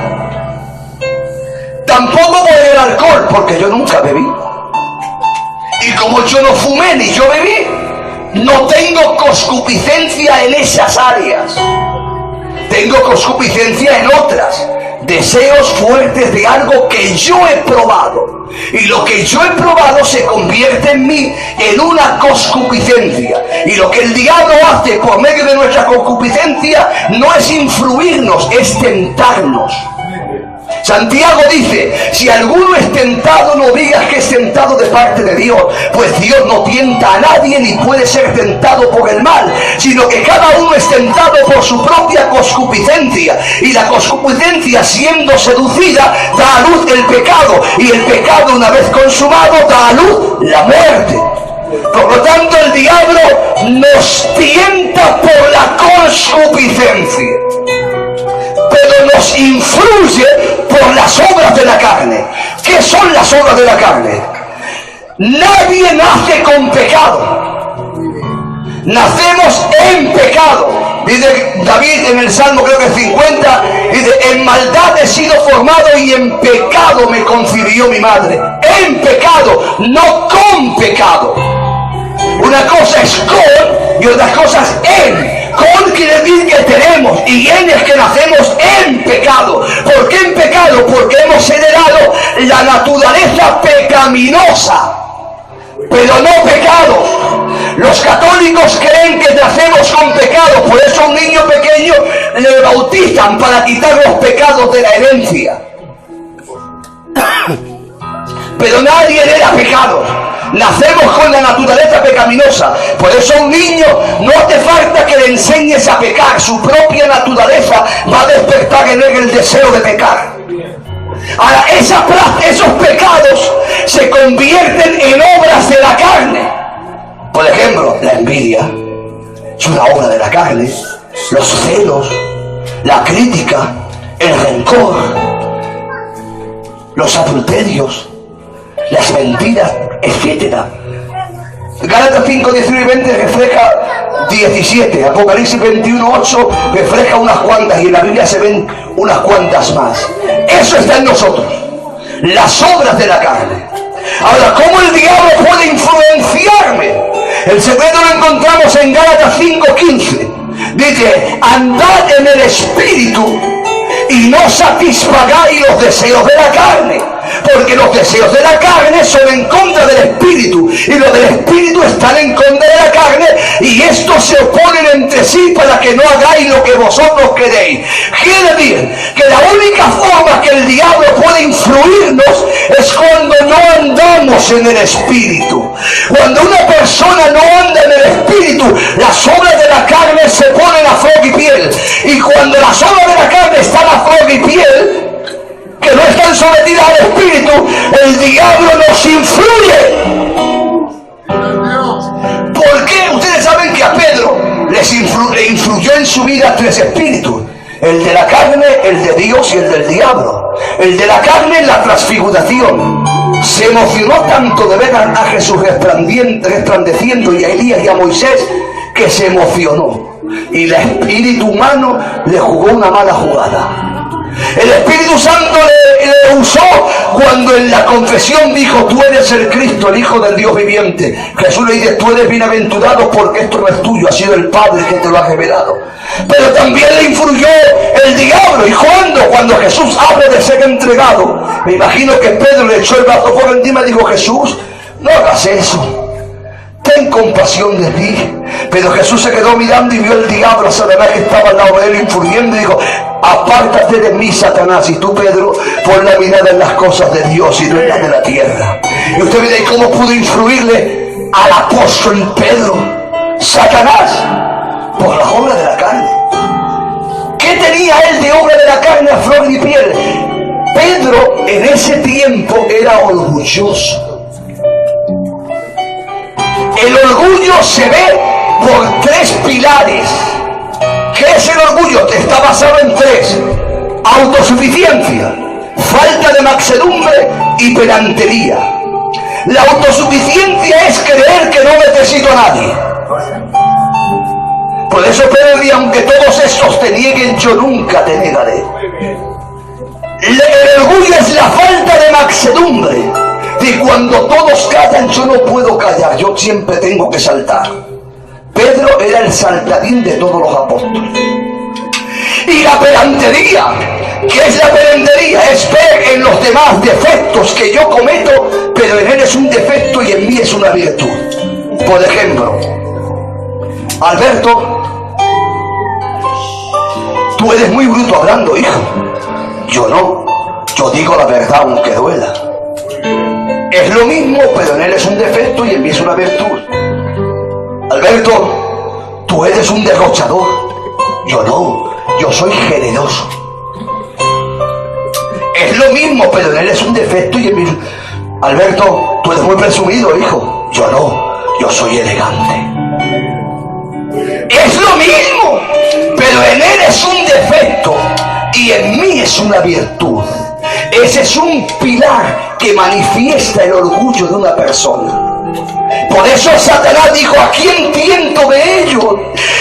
Tampoco por el alcohol, porque yo nunca bebí. Y como yo no fumé ni yo bebí, no tengo concupiscencia en esas áreas. Tengo concupiscencia en otras. Deseos fuertes de algo que yo he probado. Y lo que yo he probado se convierte en mí en una concupiscencia. Y lo que el diablo hace por medio de nuestra concupiscencia no es influirnos, es tentarnos. Santiago dice, si alguno es tentado, no digas que es tentado de parte de Dios, pues Dios no tienta a nadie ni puede ser tentado por el mal, sino que cada uno es tentado por su propia concupiscencia, y la concupiscencia, siendo seducida, da a luz el pecado, y el pecado, una vez consumado, da a luz la muerte. Por lo tanto, el diablo nos tienta por la concupiscencia, pero nos influye por las obras de la carne. ¿Qué son las obras de la carne? Nadie nace con pecado. Nacemos en pecado. Dice David en el Salmo, creo que 50, dice, en maldad he sido formado y en pecado me concibió mi madre. En pecado, no con pecado. Una cosa es con y otra cosa es en. Con quiere decir que tenemos, y en es que nacemos en pecado. ¿Por qué en pecado? Porque hemos heredado la naturaleza pecaminosa, pero no pecado. Los católicos creen que nacemos con pecado, por eso a un niño pequeño le bautizan para quitar los pecados de la herencia. Pero nadie hereda pecados. Nacemos con la naturaleza pecaminosa. Por eso a un niño no hace falta que le enseñes a pecar. Su propia naturaleza va a despertar en él el deseo de pecar. Ahora, esos pecados se convierten en obras de la carne. Por ejemplo, la envidia es una obra de la carne. Los celos, la crítica, el rencor, los adulterios, las mentiras, etc. Gálatas 5, 19 y 20 refleja 17. Apocalipsis 21, 8 refleja unas cuantas, y en la Biblia se ven unas cuantas más. Eso está en nosotros, las obras de la carne. Ahora, ¿cómo el diablo puede influenciarme? El secreto lo encontramos en Gálatas 5, 15. Dice, andad en el Espíritu y no satisfagáis los deseos de la carne, porque los deseos de la carne son en contra del Espíritu, y los del Espíritu están en contra de la carne, y estos se oponen entre sí para que no hagáis lo que vosotros queréis. Quiere decir que la única forma que el diablo puede influirnos es cuando no andamos en el Espíritu. Cuando una persona no anda en el Espíritu, las obras de la carne se ponen a flor y piel, y cuando las obras de la carne están a flor y piel, que no están sometidas al Espíritu, el diablo nos influye. ¿Por qué? Ustedes saben que a Pedro le influyó en su vida 3 espíritus: el de la carne, el de Dios y el del diablo. El de la carne en la transfiguración. Se emocionó tanto de ver a Jesús resplandeciendo, y a Elías y a Moisés, que se emocionó, y el espíritu humano le jugó una mala jugada. El Espíritu Santo le usó cuando en la confesión dijo, tú eres el Cristo, el Hijo del Dios viviente. Jesús le dice, tú eres bienaventurado porque esto no es tuyo, ha sido el Padre que te lo ha revelado. Pero también le influyó el diablo. ¿Y cuando Jesús habla de ser entregado? Me imagino que Pedro le echó el brazo por encima y dijo, Jesús, no hagas eso, ten compasión de ti. Pero Jesús se quedó mirando y vio el diablo, Satanás, que estaba al lado de él influyendo, y dijo, apártate de mí, Satanás. Y tú, Pedro, pon la mirada en las cosas de Dios y no en las de la tierra. Y usted mira, ¿y cómo pudo influirle al apóstol Pedro Satanás? Por la obra de la carne. ¿Qué tenía él de obra de la carne a flor y piel? Pedro en ese tiempo era orgulloso. El orgullo se ve por 3 pilares. ¿Qué es el orgullo? Está basado en 3: autosuficiencia, falta de mansedumbre y pedantería. La autosuficiencia es creer que no necesito a nadie. Por eso Pedro dice, aunque todos estos te nieguen, yo nunca te negaré. El orgullo es la falta de mansedumbre. Y cuando todos callan, yo no puedo callar, yo siempre tengo que saltar. Pedro era el saltarín de todos los apóstoles. Y la pedantería, ¿qué es la pedantería? Es ver en los demás defectos que yo cometo, pero en él es un defecto y en mí es una virtud. Por ejemplo, Alberto, tú eres muy bruto hablando, hijo. Yo no. Yo digo la verdad aunque duela. Es lo mismo, pero en él es un defecto y en mí es una virtud. Alberto, tú eres un derrochador. Yo no, yo soy generoso. Es lo mismo, pero en él es un defecto y en mí... Alberto, tú eres muy presumido, hijo. Yo no, yo soy elegante. Es lo mismo, pero en él es un defecto y en mí es una virtud. Ese es un pilar que manifiesta el orgullo de una persona. Por eso Satanás dijo: ¿a quién tiento de ellos?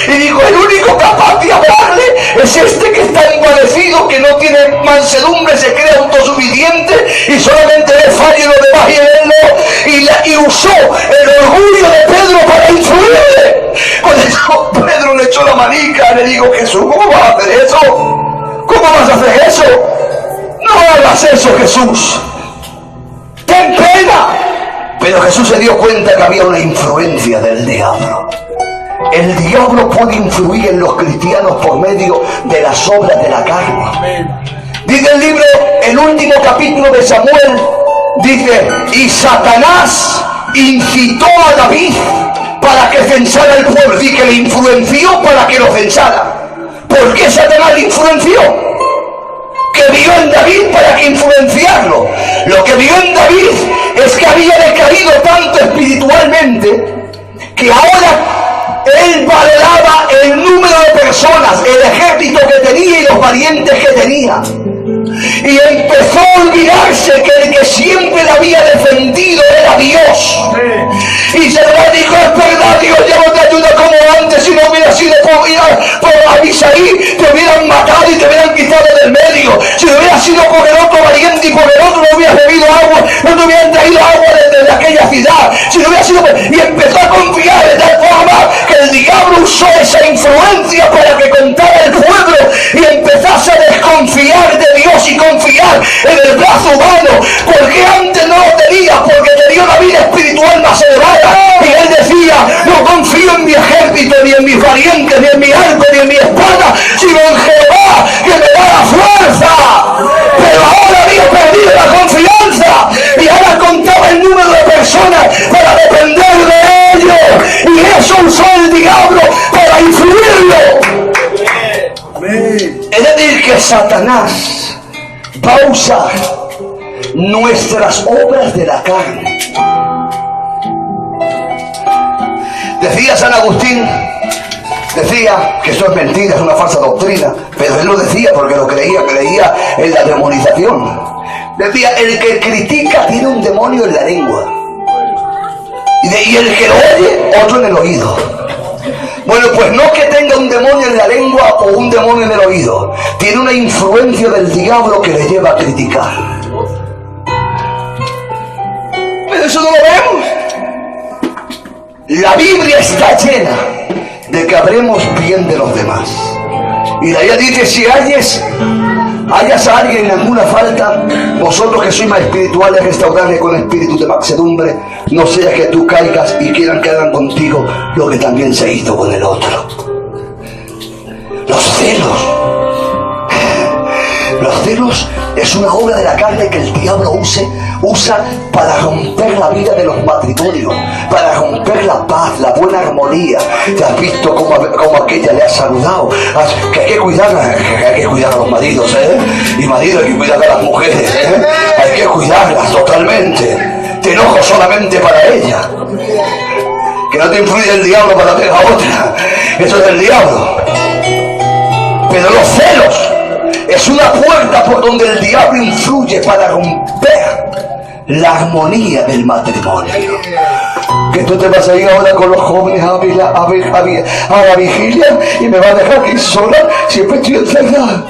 Y dijo: el único capaz de hablarle es este que está envanecido, que no tiene mansedumbre, se cree autosuficiente y solamente le falla y lo demás y él no. Y usó el orgullo de Pedro para influirle. Por eso Pedro le echó la manica, le dijo: Jesús, ¿cómo vas a hacer eso? ¿Cómo vas a hacer eso? No hagas eso, Jesús. Ten pena. Pero Jesús se dio cuenta que había una influencia del diablo. El diablo puede influir en los cristianos por medio de las obras de la carne. Dice el libro, el último capítulo de Samuel, dice: y Satanás incitó a David para que censara el pueblo. Dice que le influenció para que lo censara. ¿Por qué Satanás le influenció? Que vio en David para que influenciarlo. Lo que vio en David es que había decaído tanto espiritualmente que ahora él valoraba el número de personas, el ejército que tenía y los valientes que tenía. Y empezó a olvidarse que el que siempre le había defendido era Dios. Y se le dijo: es verdad, Dios ya no te ayuda como antes. Si no hubiera sido por Abisaí, te hubieran matado y te hubieran quitado del medio. Si no hubiera sido por el otro valiente y por el otro no hubieras bebido agua, no te hubieran traído agua desde aquella ciudad. Si no hubiera sido y empezó a confiar de tal forma que el diablo usó esa influencia para que contara el pueblo y empezase a desconfiar de Dios y confiar en el brazo humano. Porque antes no lo tenía, porque tenía una vida espiritual más elevada. Y él decía: no confío en mi ejército, ni en mis valientes, ni en mi arco, ni en mi espada, sino en Jehová, que me da la fuerza. Pero ahora había perdido la confianza y ahora contaba el número de personas para depender de ellos. Y eso usó el diablo para influirlo. Es decir, que Satanás va a usar nuestras obras de la carne. Decía San Agustín, decía que eso es mentira, es una falsa doctrina, pero él lo decía porque lo creía en la demonización. Decía: el que critica tiene un demonio en la lengua y el que lo oye, otro en el oído. Bueno, pues no que tenga un demonio en la lengua o un demonio en el oído, tiene una influencia del diablo que le lleva a criticar. Pero eso no lo vemos. La Biblia está llena de que habremos bien de los demás. Y la Biblia dice: si hayas a alguien en alguna falta, vosotros que sois más espirituales, restauradle con espíritu de mansedumbre, no sea que tú caigas y quieran que hagan contigo lo que también se hizo con el otro. Los celos es una obra de la carne que el diablo usa para romper la vida de los matrimonios, para romper la paz, la buena armonía. ¿Te has visto cómo aquella le ha saludado? Que hay que cuidar a los maridos, y maridos hay que cuidar a las mujeres, hay que cuidarlas totalmente. Te enojo solamente para ella, que no te influye el diablo para hacer a otra. Eso es del diablo. Pero los celos es una puerta por donde el diablo influye para romper la armonía del matrimonio. Que tú te vas a ir ahora con los jóvenes a la vigilia y me vas a dejar aquí sola, siempre estoy encerrada.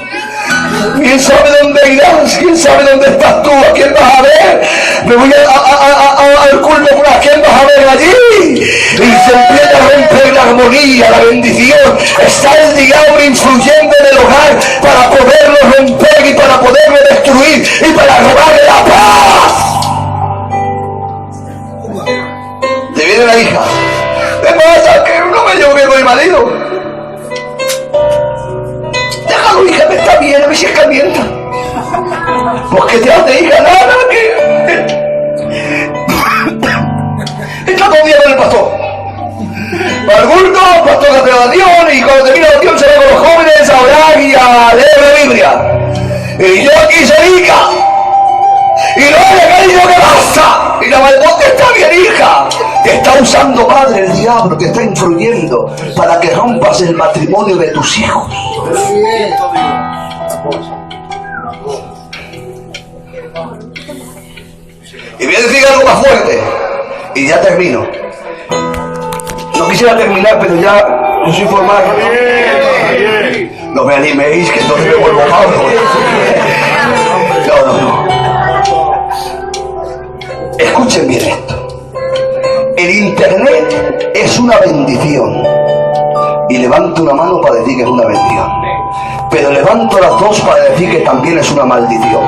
¿Quién sabe dónde irás? ¿Quién sabe dónde estás tú? ¿A quién vas a ver? Me voy al culto, ¿a quién vas a ver allí? Y se empieza a romper la armonía, la bendición. Está el diablo influyendo en el hogar para poderlo romper y para poderlo destruir y para robarle la paz. Te viene la hija: ¿qué pasa? Que no me llevo bien con mi marido. Déjalo, hija, me está bien, a ver si es calienta. Pues que te hace, hija, nada, que está todo el día con el pastor. Para el culto, pastor de oración, y cuando termina la oración se va con los jóvenes a orar y a leer la Biblia. Y yo aquí se dedica. Y no le cariño que basta. Y la maldición está bien, hija. Te está usando, padre, el diablo, que está influyendo para que rompas el matrimonio de tus hijos. Y voy a decir algo más fuerte. Y ya termino. No quisiera terminar, pero ya yo soy formal. No me animéis, que entonces me vuelvo malo. No. Escuchen bien esto. El internet es una bendición. Y levanto una mano para decir que es una bendición. Pero levanto las dos para decir que también es una maldición.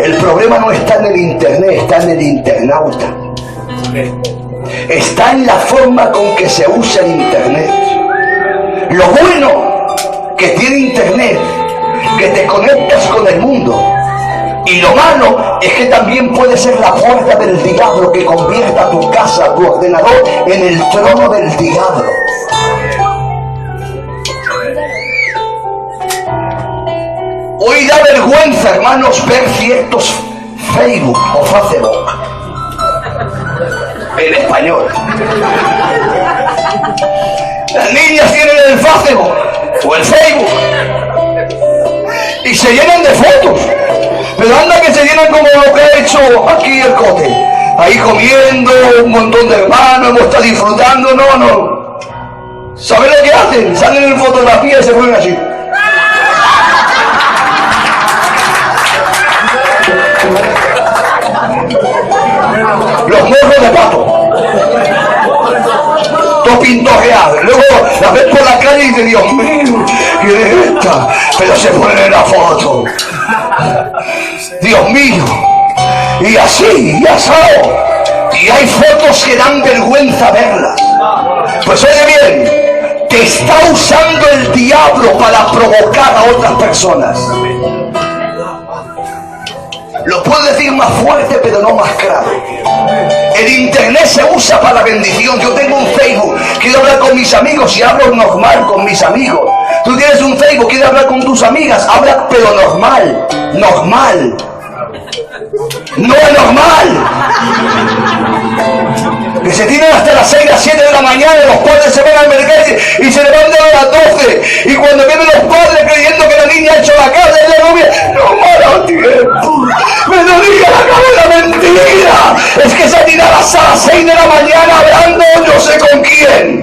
El problema no está en el internet, está en el internauta. Está en la forma con que se usa el internet. Lo bueno que tiene internet, que te conectas con el mundo. Y lo malo es que también puede ser la puerta del diablo que convierta tu casa, tu ordenador, en el trono del diablo. Hoy da vergüenza, hermanos, ver ciertos Facebook o Facebook en español. Las niñas tienen el Facebook o el Facebook y se llenan de fotos, pero anda que se llenan como lo que ha hecho aquí el Cote, ahí comiendo, un montón de hermanos, hemos estado disfrutando. No. ¿Saben lo que hacen? Salen en fotografía y se ponen así. Los morros de pato, todo pintoreado. Luego la ves por la calle y dices, Dios mío, ¿quién es esta? Pero se pone en la foto. Dios mío. Y así, ya sabes. Y hay fotos que dan vergüenza verlas. Pues oye bien, te está usando el diablo para provocar a otras personas. Lo puedo decir más fuerte, pero no más claro. El internet se usa para la bendición. Yo tengo un Facebook, quiero hablar con mis amigos y hablo normal con mis amigos. Tú tienes un Facebook, quieres hablar con tus amigas, habla pero normal. No es normal. Que se tienen hasta las 6, las 7 de la mañana, los padres se van al mercado y se levantan a las 12. Y cuando vienen los padres creyendo que la niña ha hecho la casa y la novia, no mala tiempo. Me lo diga la mentira. Es que se tiran hasta las 6 de la mañana hablando no sé con quién.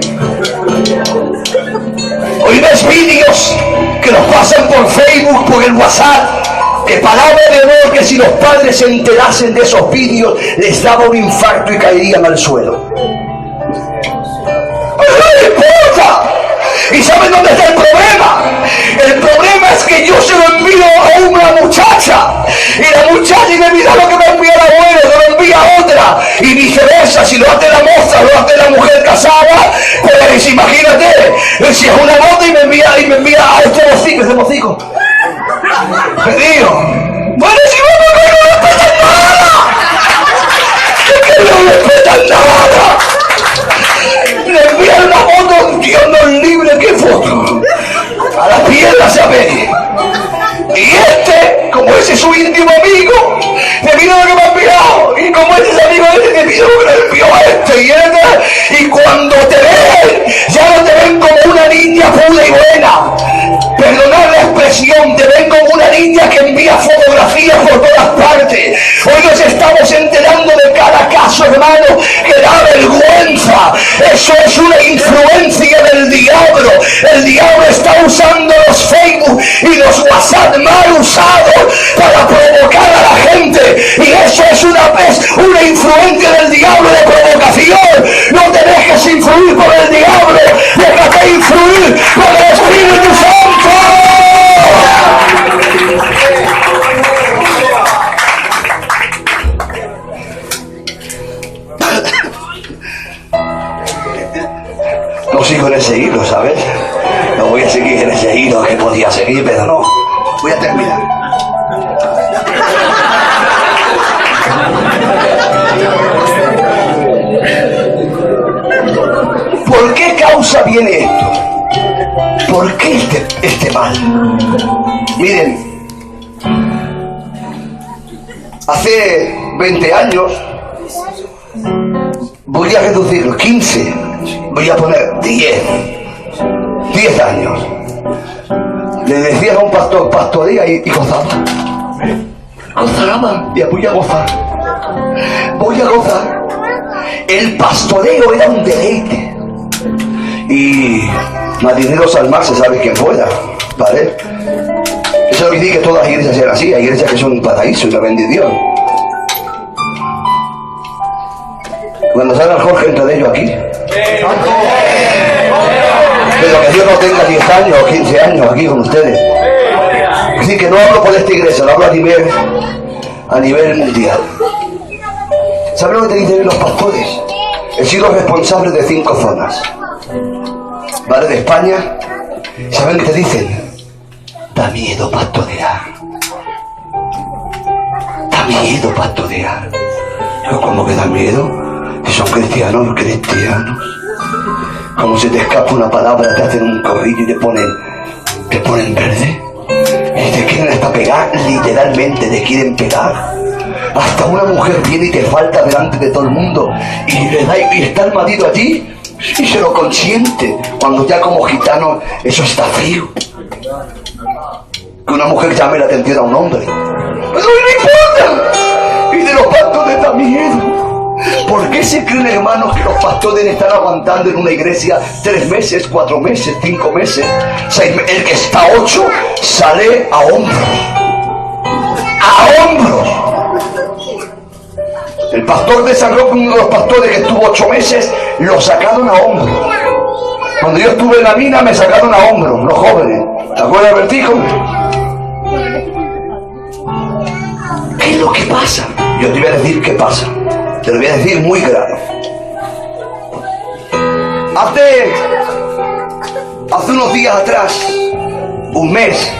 Hoy ves vídeos que los pasan por Facebook, por el WhatsApp. Que palabra de honor, que si los padres se enterasen de esos vídeos les daba un infarto y caerían al suelo. ¡Pero no le importa! ¿Y saben dónde está el problema? El problema es que yo se lo envío a una muchacha y la muchacha y me mira lo que me envía el abuelo, se lo envía a otra y viceversa. Si lo hace la moza, lo hace la mujer casada, pues imagínate, si es una moza y me envía a este mocico. Pedido. Bueno, si vamos que no respetan nada. Es que no respetan nada. Le envían una foto, Dios nos libre, ¿qué foto? A las piedras se apegue. Y como ese es su íntimo amigo, le pido lo que me ha enviado. Y como ese es amigo te pido lo que le envió a y cuando te ven, ya no te ven como una niña pura y buena. Perdonad la expresión, te ven como una niña que envía fotografías por todas partes. Hoy nos estamos enterando de cada caso, hermano, que da vergüenza. Eso es una influencia del diablo. El diablo está usando los Facebook y los WhatsApp mal usados para provocar a la gente. Y eso es una influencia del diablo de provocación. No te dejes influir por el diablo. Déjate influir por el Espíritu Santo. No sigo en ese hilo, ¿sabes? No voy a seguir en ese hilo que podía seguir, pero no. Voy a terminar. viene esto? ¿Por qué este mal? Miren, hace 20 años, voy a reducirlo, 15, voy a poner 10 años. Le decía a un pastor, pastorea y gozaba. Gozaba, y voy a gozar. Voy a gozar. El pastoreo era un deleite. Y marineros al mar se sabe quién fuera, ¿vale? Eso no quiere decir que todas las iglesias sean así, hay iglesias que son un paraíso y una bendición. Cuando salga el Jorge entre ellos aquí. Pero que Dios no tenga 10 años o 15 años aquí con ustedes. Así que no hablo por esta iglesia, lo hablo a nivel mundial. ¿Saben lo que te dicen los pastores? He sido responsable de 5 zonas, ¿vale? De España. ¿Saben qué te dicen? Da miedo pastorear. Da miedo pastorear. Pero ¿cómo que da miedo? Que son cristianos. Como se te escapa una palabra, te hacen un corrillo y te ponen verde. Y te quieren hasta pegar, literalmente te quieren pegar. Hasta una mujer viene y te falta delante de todo el mundo y está el marido allí y se lo consiente, cuando ya como gitano eso está frío. Que una mujer llame la atención a un hombre, pero no importa. Y de los pastores da miedo. ¿Por qué se creen, hermanos, que los pastores están aguantando en una iglesia 3 meses, 4 meses, 5 meses, 6 meses? El que está 8 sale a hombros. ¡A hombros! El pastor de San Roque, uno de los pastores que estuvo 8 meses, lo sacaron a hombros. Cuando yo estuve en la mina, me sacaron a hombros, los jóvenes. ¿Te acuerdas, Bertijo? ¿Qué es lo que pasa? Yo te voy a decir qué pasa. Te lo voy a decir muy claro. Hace unos días atrás, un mes,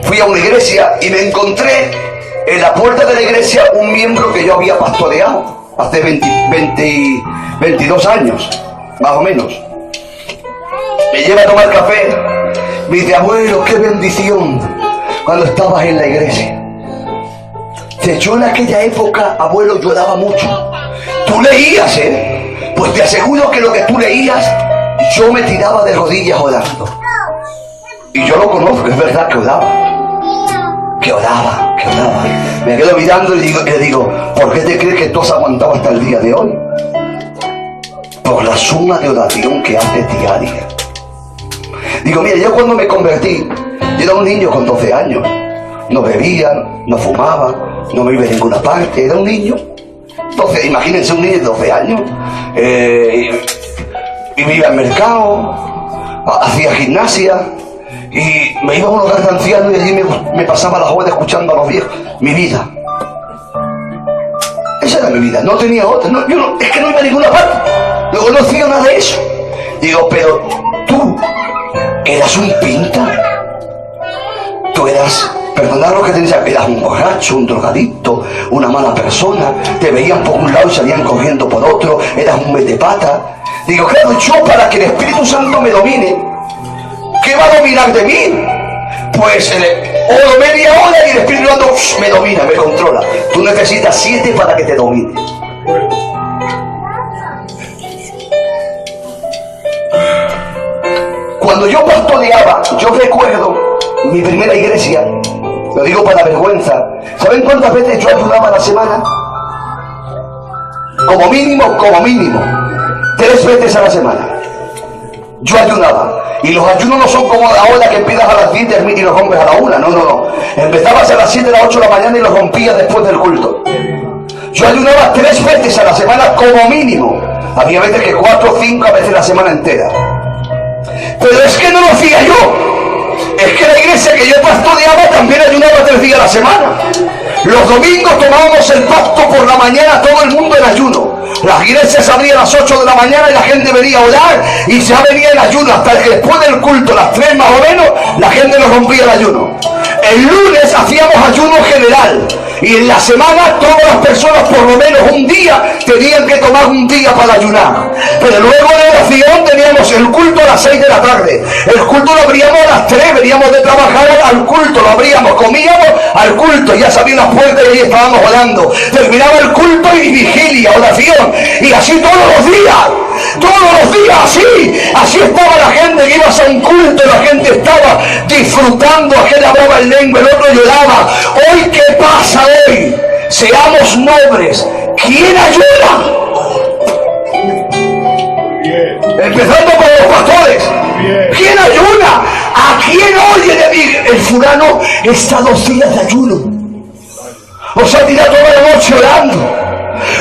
fui a una iglesia y me encontré en la puerta de la iglesia un miembro que yo había pastoreado hace 22 años, más o menos. Me lleva a tomar café. Me dice: abuelo, qué bendición cuando estabas en la iglesia. Yo en aquella época, abuelo, lloraba mucho. Tú leías, pues te aseguro que lo que tú leías, yo me tiraba de rodillas orando. Y yo lo conozco, es verdad que oraba. Me quedo mirando y le digo: ¿por qué te crees que tú has aguantado hasta el día de hoy? Por la suma de oración que haces diaria. Digo: mira, yo cuando me convertí, yo era un niño con 12 años. No bebía, no fumaba, no me iba a ninguna parte, era un niño. 12, imagínense un niño de 12 años. Y me iba al mercado, hacía gimnasia, y me iba a un hogar de ancianos y allí me pasaba las horas escuchando a los viejos. Mi vida. Esa era mi vida, no tenía otra. Es que no iba a ninguna parte. Luego no hacía nada de eso. Digo: pero tú eras un pinta. Tú eras... Perdonad lo que te decía, eras un borracho, un drogadicto, una mala persona, te veían por un lado y salían corriendo por otro, eras un metepata. Digo: claro, yo para que el Espíritu Santo me domine, ¿qué va a dominar de mí? Pues oro media hora y el Espíritu Santo me domina, me controla. Tú necesitas 7 para que te domine. Cuando yo pastoreaba, yo recuerdo mi primera iglesia. Lo digo para vergüenza. ¿Saben cuántas veces yo ayunaba a la semana? Como mínimo 3 veces a la semana yo ayunaba. Y los ayunos no son como ahora que empiezas a las 10 y los rompes a la 1. No. Empezabas a las 7, a las 8 de la mañana y los rompías después del culto. Yo ayunaba 3 veces a la semana como mínimo. Había veces que 4 o 5 a veces la semana entera. Pero es que no lo hacía yo. Es que la iglesia que yo pastoreaba también ayunaba 3 días a la semana. Los domingos tomábamos el pacto por la mañana, todo el mundo en ayuno. Las iglesias abrían a las 8 de la mañana y la gente venía a orar y ya venía en ayuno hasta que después del culto, las 3 más o menos, la gente nos rompía el ayuno. El lunes hacíamos ayuno general y en la semana todas las personas por lo menos un día tenían tenían que tomar un día para ayunar. Pero luego de oración teníamos el culto a las 6 de la tarde. El culto lo abríamos a las 3, veníamos de trabajar al culto, lo abríamos, comíamos al culto, ya se abrían las puertas y ahí estábamos orando. Terminaba el culto y vigilia, oración, y así todos los días, así estaba la gente que ibas a un culto, la gente estaba disfrutando, aquel hablaba en lengua, el otro lloraba. Hoy, ¿qué pasa hoy? Seamos nobles. ¿Quién ayuda? Empezando por los pastores. ¿Quién ayuda? ¿A quién oye de mí? El fulano está 2 días de ayuno. O se ha tirado toda la noche orando.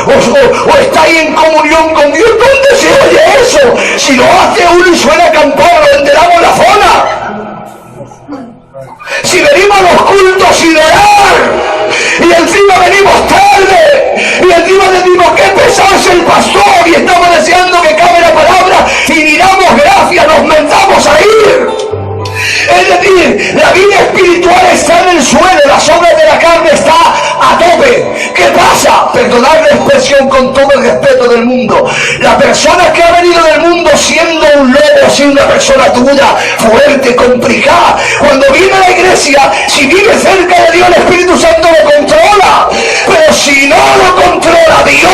O está ahí en comunión con Dios. ¿Dónde se oye eso? Si lo hace uno y suena a campana, lo enteramos la zona. Si venimos a los cultos sin orar, y encima venimos tarde, y encima decimos que pesado es el pastor, y estamos deseando que acabe la palabra, y ni damos gracias, nos mentamos a ir. Es decir, la vida espiritual está en el suelo, las obras de la carne está a tope. ¿Qué pasa? Perdonad la expresión con todo el respeto del mundo. La persona que ha venido del mundo siendo un lobo, siendo una persona dura, fuerte, complicada, cuando viene a la iglesia, si vive cerca de Dios, el Espíritu Santo lo controla. Pero si no lo controla Dios,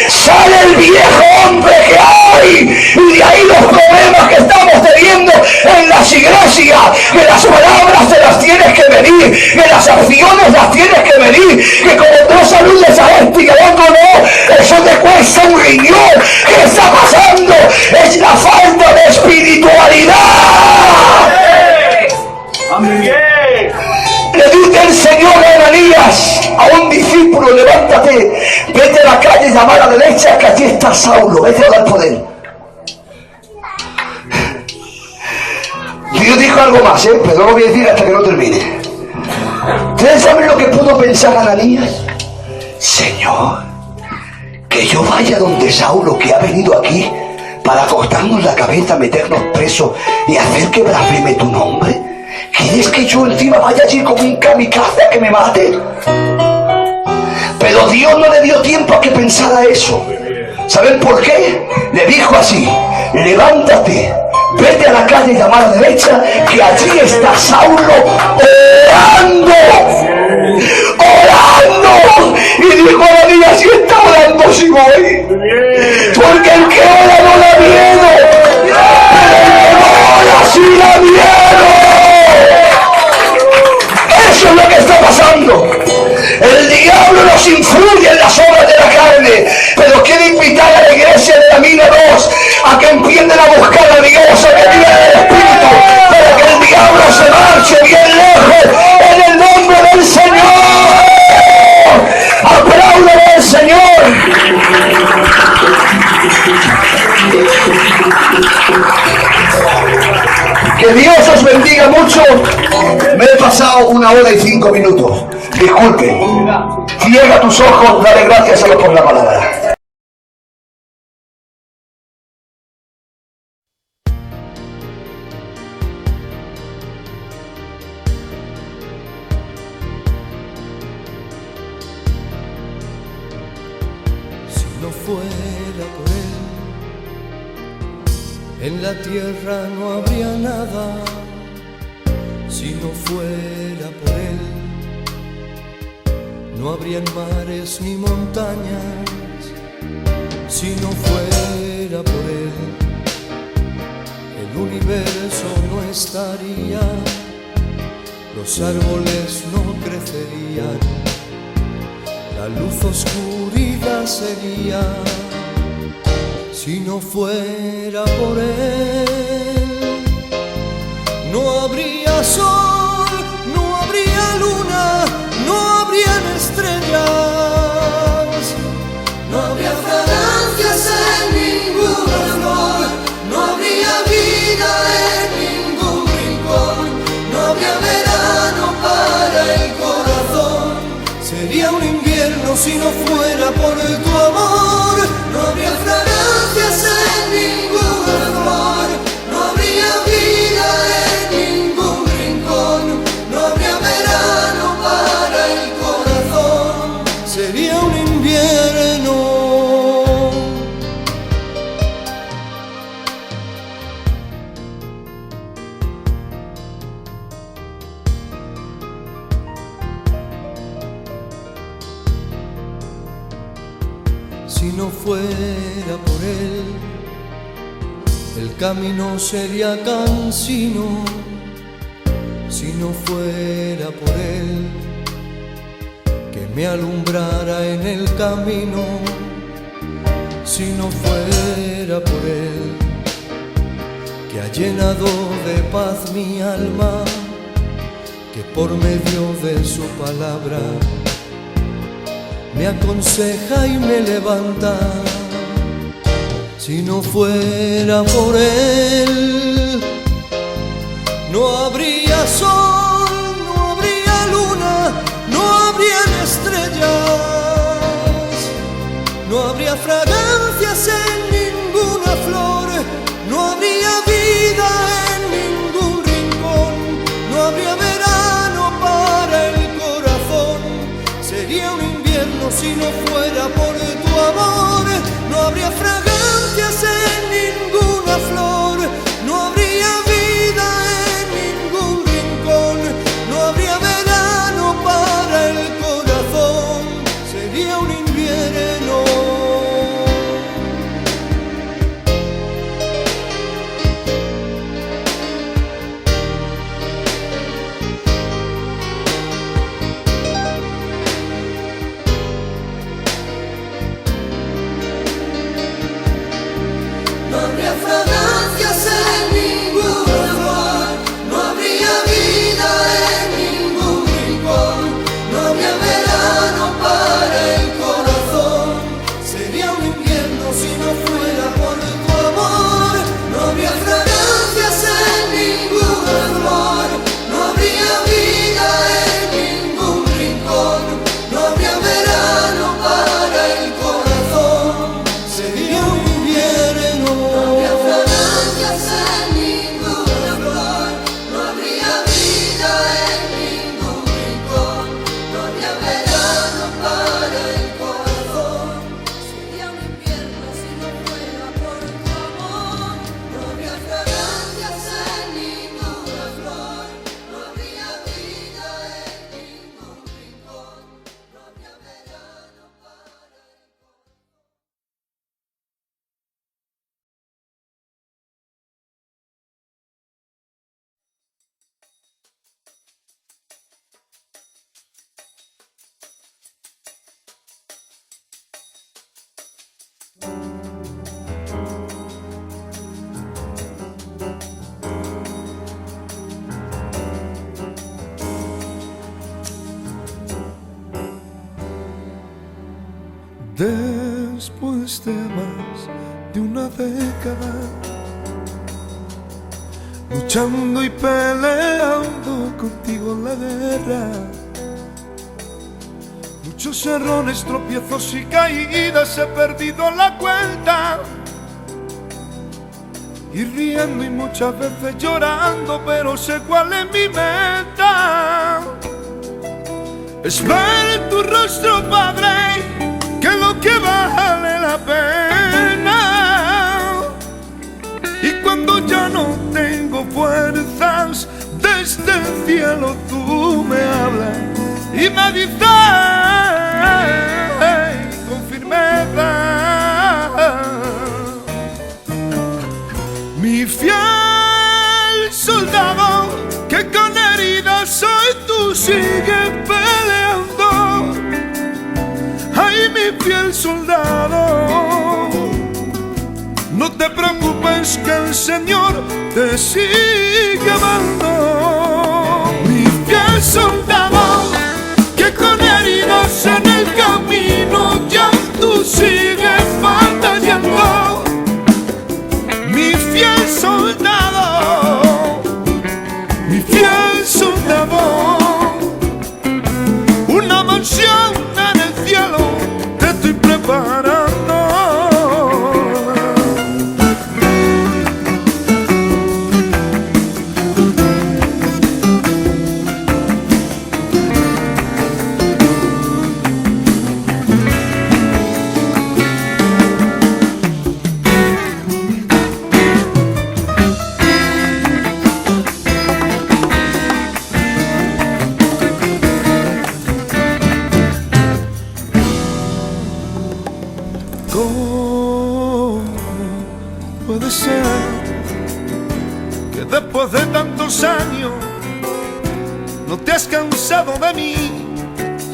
sale el viejo hombre que hay. Y de ahí los problemas que estamos teniendo en las iglesias. Que las palabras te las tienes que medir, que las acciones las tienes que medir, que como no saludes a este y a otro no, eso te cuesta un riñón. ¿Qué está pasando? Es la falta de espiritualidad. Le dice el Señor a Ananías, a un discípulo: levántate, vete a la calle, llama a la derecha, que allí está Saulo, vete a dar poder. Dios dijo algo más, pero no lo voy a decir hasta que no termine. ¿Ustedes saben lo que pudo pensar Ananías? Señor, que yo vaya donde Saulo, que ha venido aquí para cortarnos la cabeza, meternos presos y hacer que blasfeme tu nombre. ¿Quieres que yo encima vaya allí como un kamikaze a que me mate? Pero Dios no le dio tiempo a que pensara eso. ¿Saben por qué? Le dijo así: levántate, vete a la calle y llama a la derecha, que allí está Saulo orando. Y dijo Ananías: si está orando, si voy. Porque el que ora no da miedo, pero el que no ora sí da miedo. Eso es lo que está pasando. El diablo nos influye en las obras de la carne, pero quiere invitar a la iglesia de la mina 2 a que empiecen a buscar a Dios, a que viva el Espíritu, para que el diablo se marche bien lejos, en el nombre del Señor. ¡Apláudale al Señor! Que Dios os bendiga mucho. Me he pasado 1 hora y 5 minutos. Disculpen. Cierra tus ojos, dale gracias a Dios por la palabra. Si no fuera por Él, en la tierra no habría nada. Si no fuera por Él, no habrían mares ni montañas. Si no fuera por Él, el universo no estaría, los árboles no crecerían, la luz oscuridad sería. Si no fuera por Él, no habría sol, no habría luna, no habrían estrellas, no habría fragancias en ninguna flor, no habría vida en ningún rincón, no habría verano para el corazón. Sería un invierno si no fuera por tu amor, no habría fragancias en ninguna flor, no habría vida en ningún rincón, no habría verano para el corazón. Sería un invierno Si no fuera por él, el camino sería cansino. Si no fuera por él, que me alumbrara en el camino. Si no fuera por él, que ha llenado de paz mi alma, que por medio de su palabra me aconseja y me levanta. Si no fuera por él, no habría sol, no habría luna, no habrían estrellas, no habría fragancias en ninguna flor, no habría vida en ningún rincón, no habría verano para el corazón. Sería un invierno si no fuera por tu amor. No habría fragancias en ninguna flor, no habría vida en ningún rincón, no habría verano para el corazón. Sería un invierno. No habría fragancias en ninguna flor, no habría vida en ningún rincón, no habría verano para el corazón. Sería un invierno si no fuera por tu amor. No habría fragancias en ninguna flor, no habría vida en ningún rincón, no habría verano para el corazón. Sería un invierno. No habría fragancias en ninguna flor, no habría vida en ningún rincón, no habría verano para el corazón. Sería un invierno si no fuera por tu amor. No habría fragancias en ninguna flor, no habría vida en ningún rincón, no habría verano para el Después de más de una década, luchando y peleando contigo en la guerra, muchos errores, tropiezos y caídas, he perdido la cuenta, y riendo y muchas veces llorando, pero sé cuál es mi meta. Es ver tu rostro, Padre, que es lo que vale la pena. Y cuando ya no tengo fuerzas, desde el cielo tú me hablas y me dices con firmeza: mi fiel soldado, que con heridas hoy tú sigues peleando. Ay, mi fiel soldado, no te preocupes que el Señor te sigue amando. Mi fiel soldado, que con heridas en el camino ya tú sigues batallando. Mi fiel soldado, mi fiel soldado, una mansión en el cielo te estoy preparando. ¿Cómo puede ser que después de tantos años no te has cansado de mí,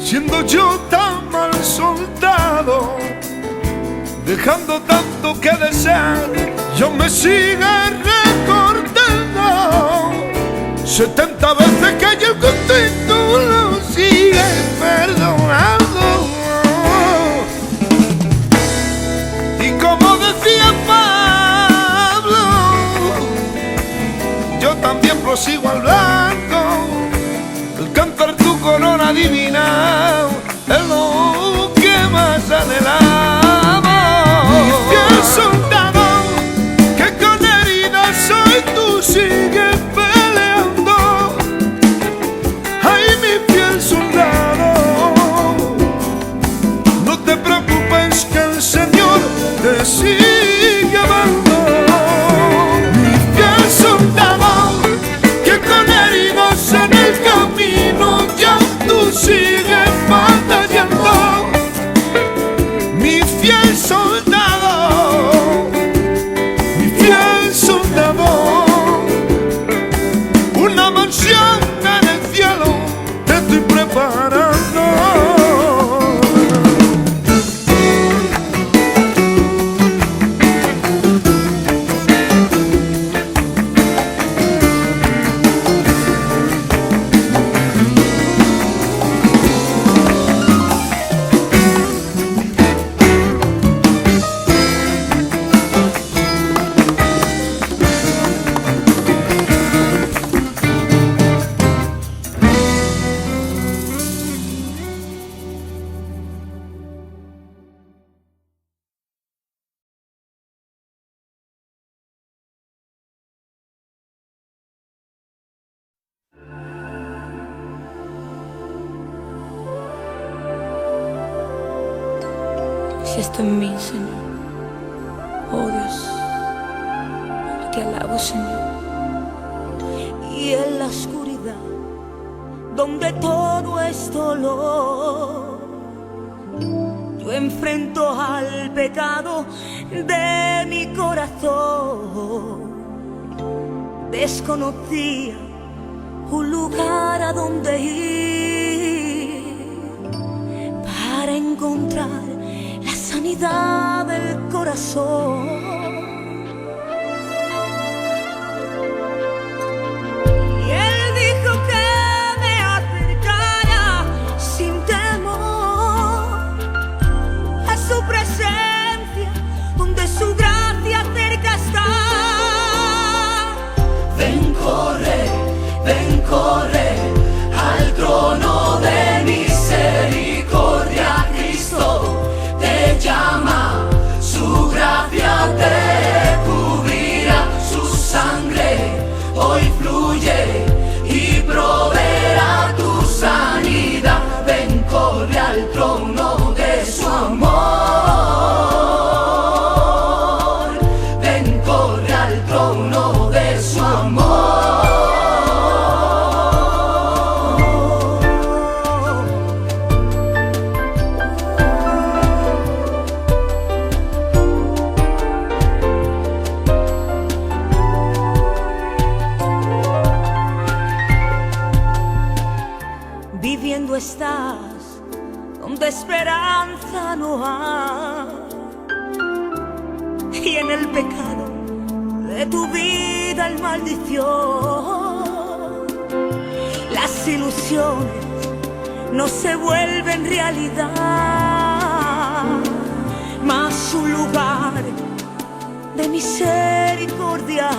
siendo yo tan mal soldado, dejando tanto que desear? Yo me sigo recordando 70 veces que yo contigo lo sigues perdonando. Y como decía Pablo, yo también prosigo hablando. El cantar tu corona divina es lo que más anhelamos. Fiel soldado, que con heridas soy, tú sigues peleando. Ay, mi fiel soldado, no te preocupes que el Señor te sigue amando. Mi fiel soldado, que con heridas en el camino ya tú sigues batallando. Mi fiel soldado, mi fiel soldado, una mansión en el cielo te estoy preparando. Si esto en mí, Señor, oh Dios, te alabo, Señor. Y en la oscuridad, donde todo es dolor, yo enfrento al pecado de mi corazón. Desconocía un lugar a donde ir para encontrar la sanidad del corazón. Y Él dijo que me acercara sin temor a su presencia, donde su gracia cerca está. Ven, corre al trono de misericordia. Cristo te llama, su gracia te cubrirá, su sangre hoy fluye y proveerá tu sanidad. Ven, corre al trono de su amor. Ven, corre al trono de su amor. Viviendo estás donde esperanza no hay, y en el pecado de tu vida el maldición. Las ilusiones no se vuelven realidad, mas un lugar de misericordia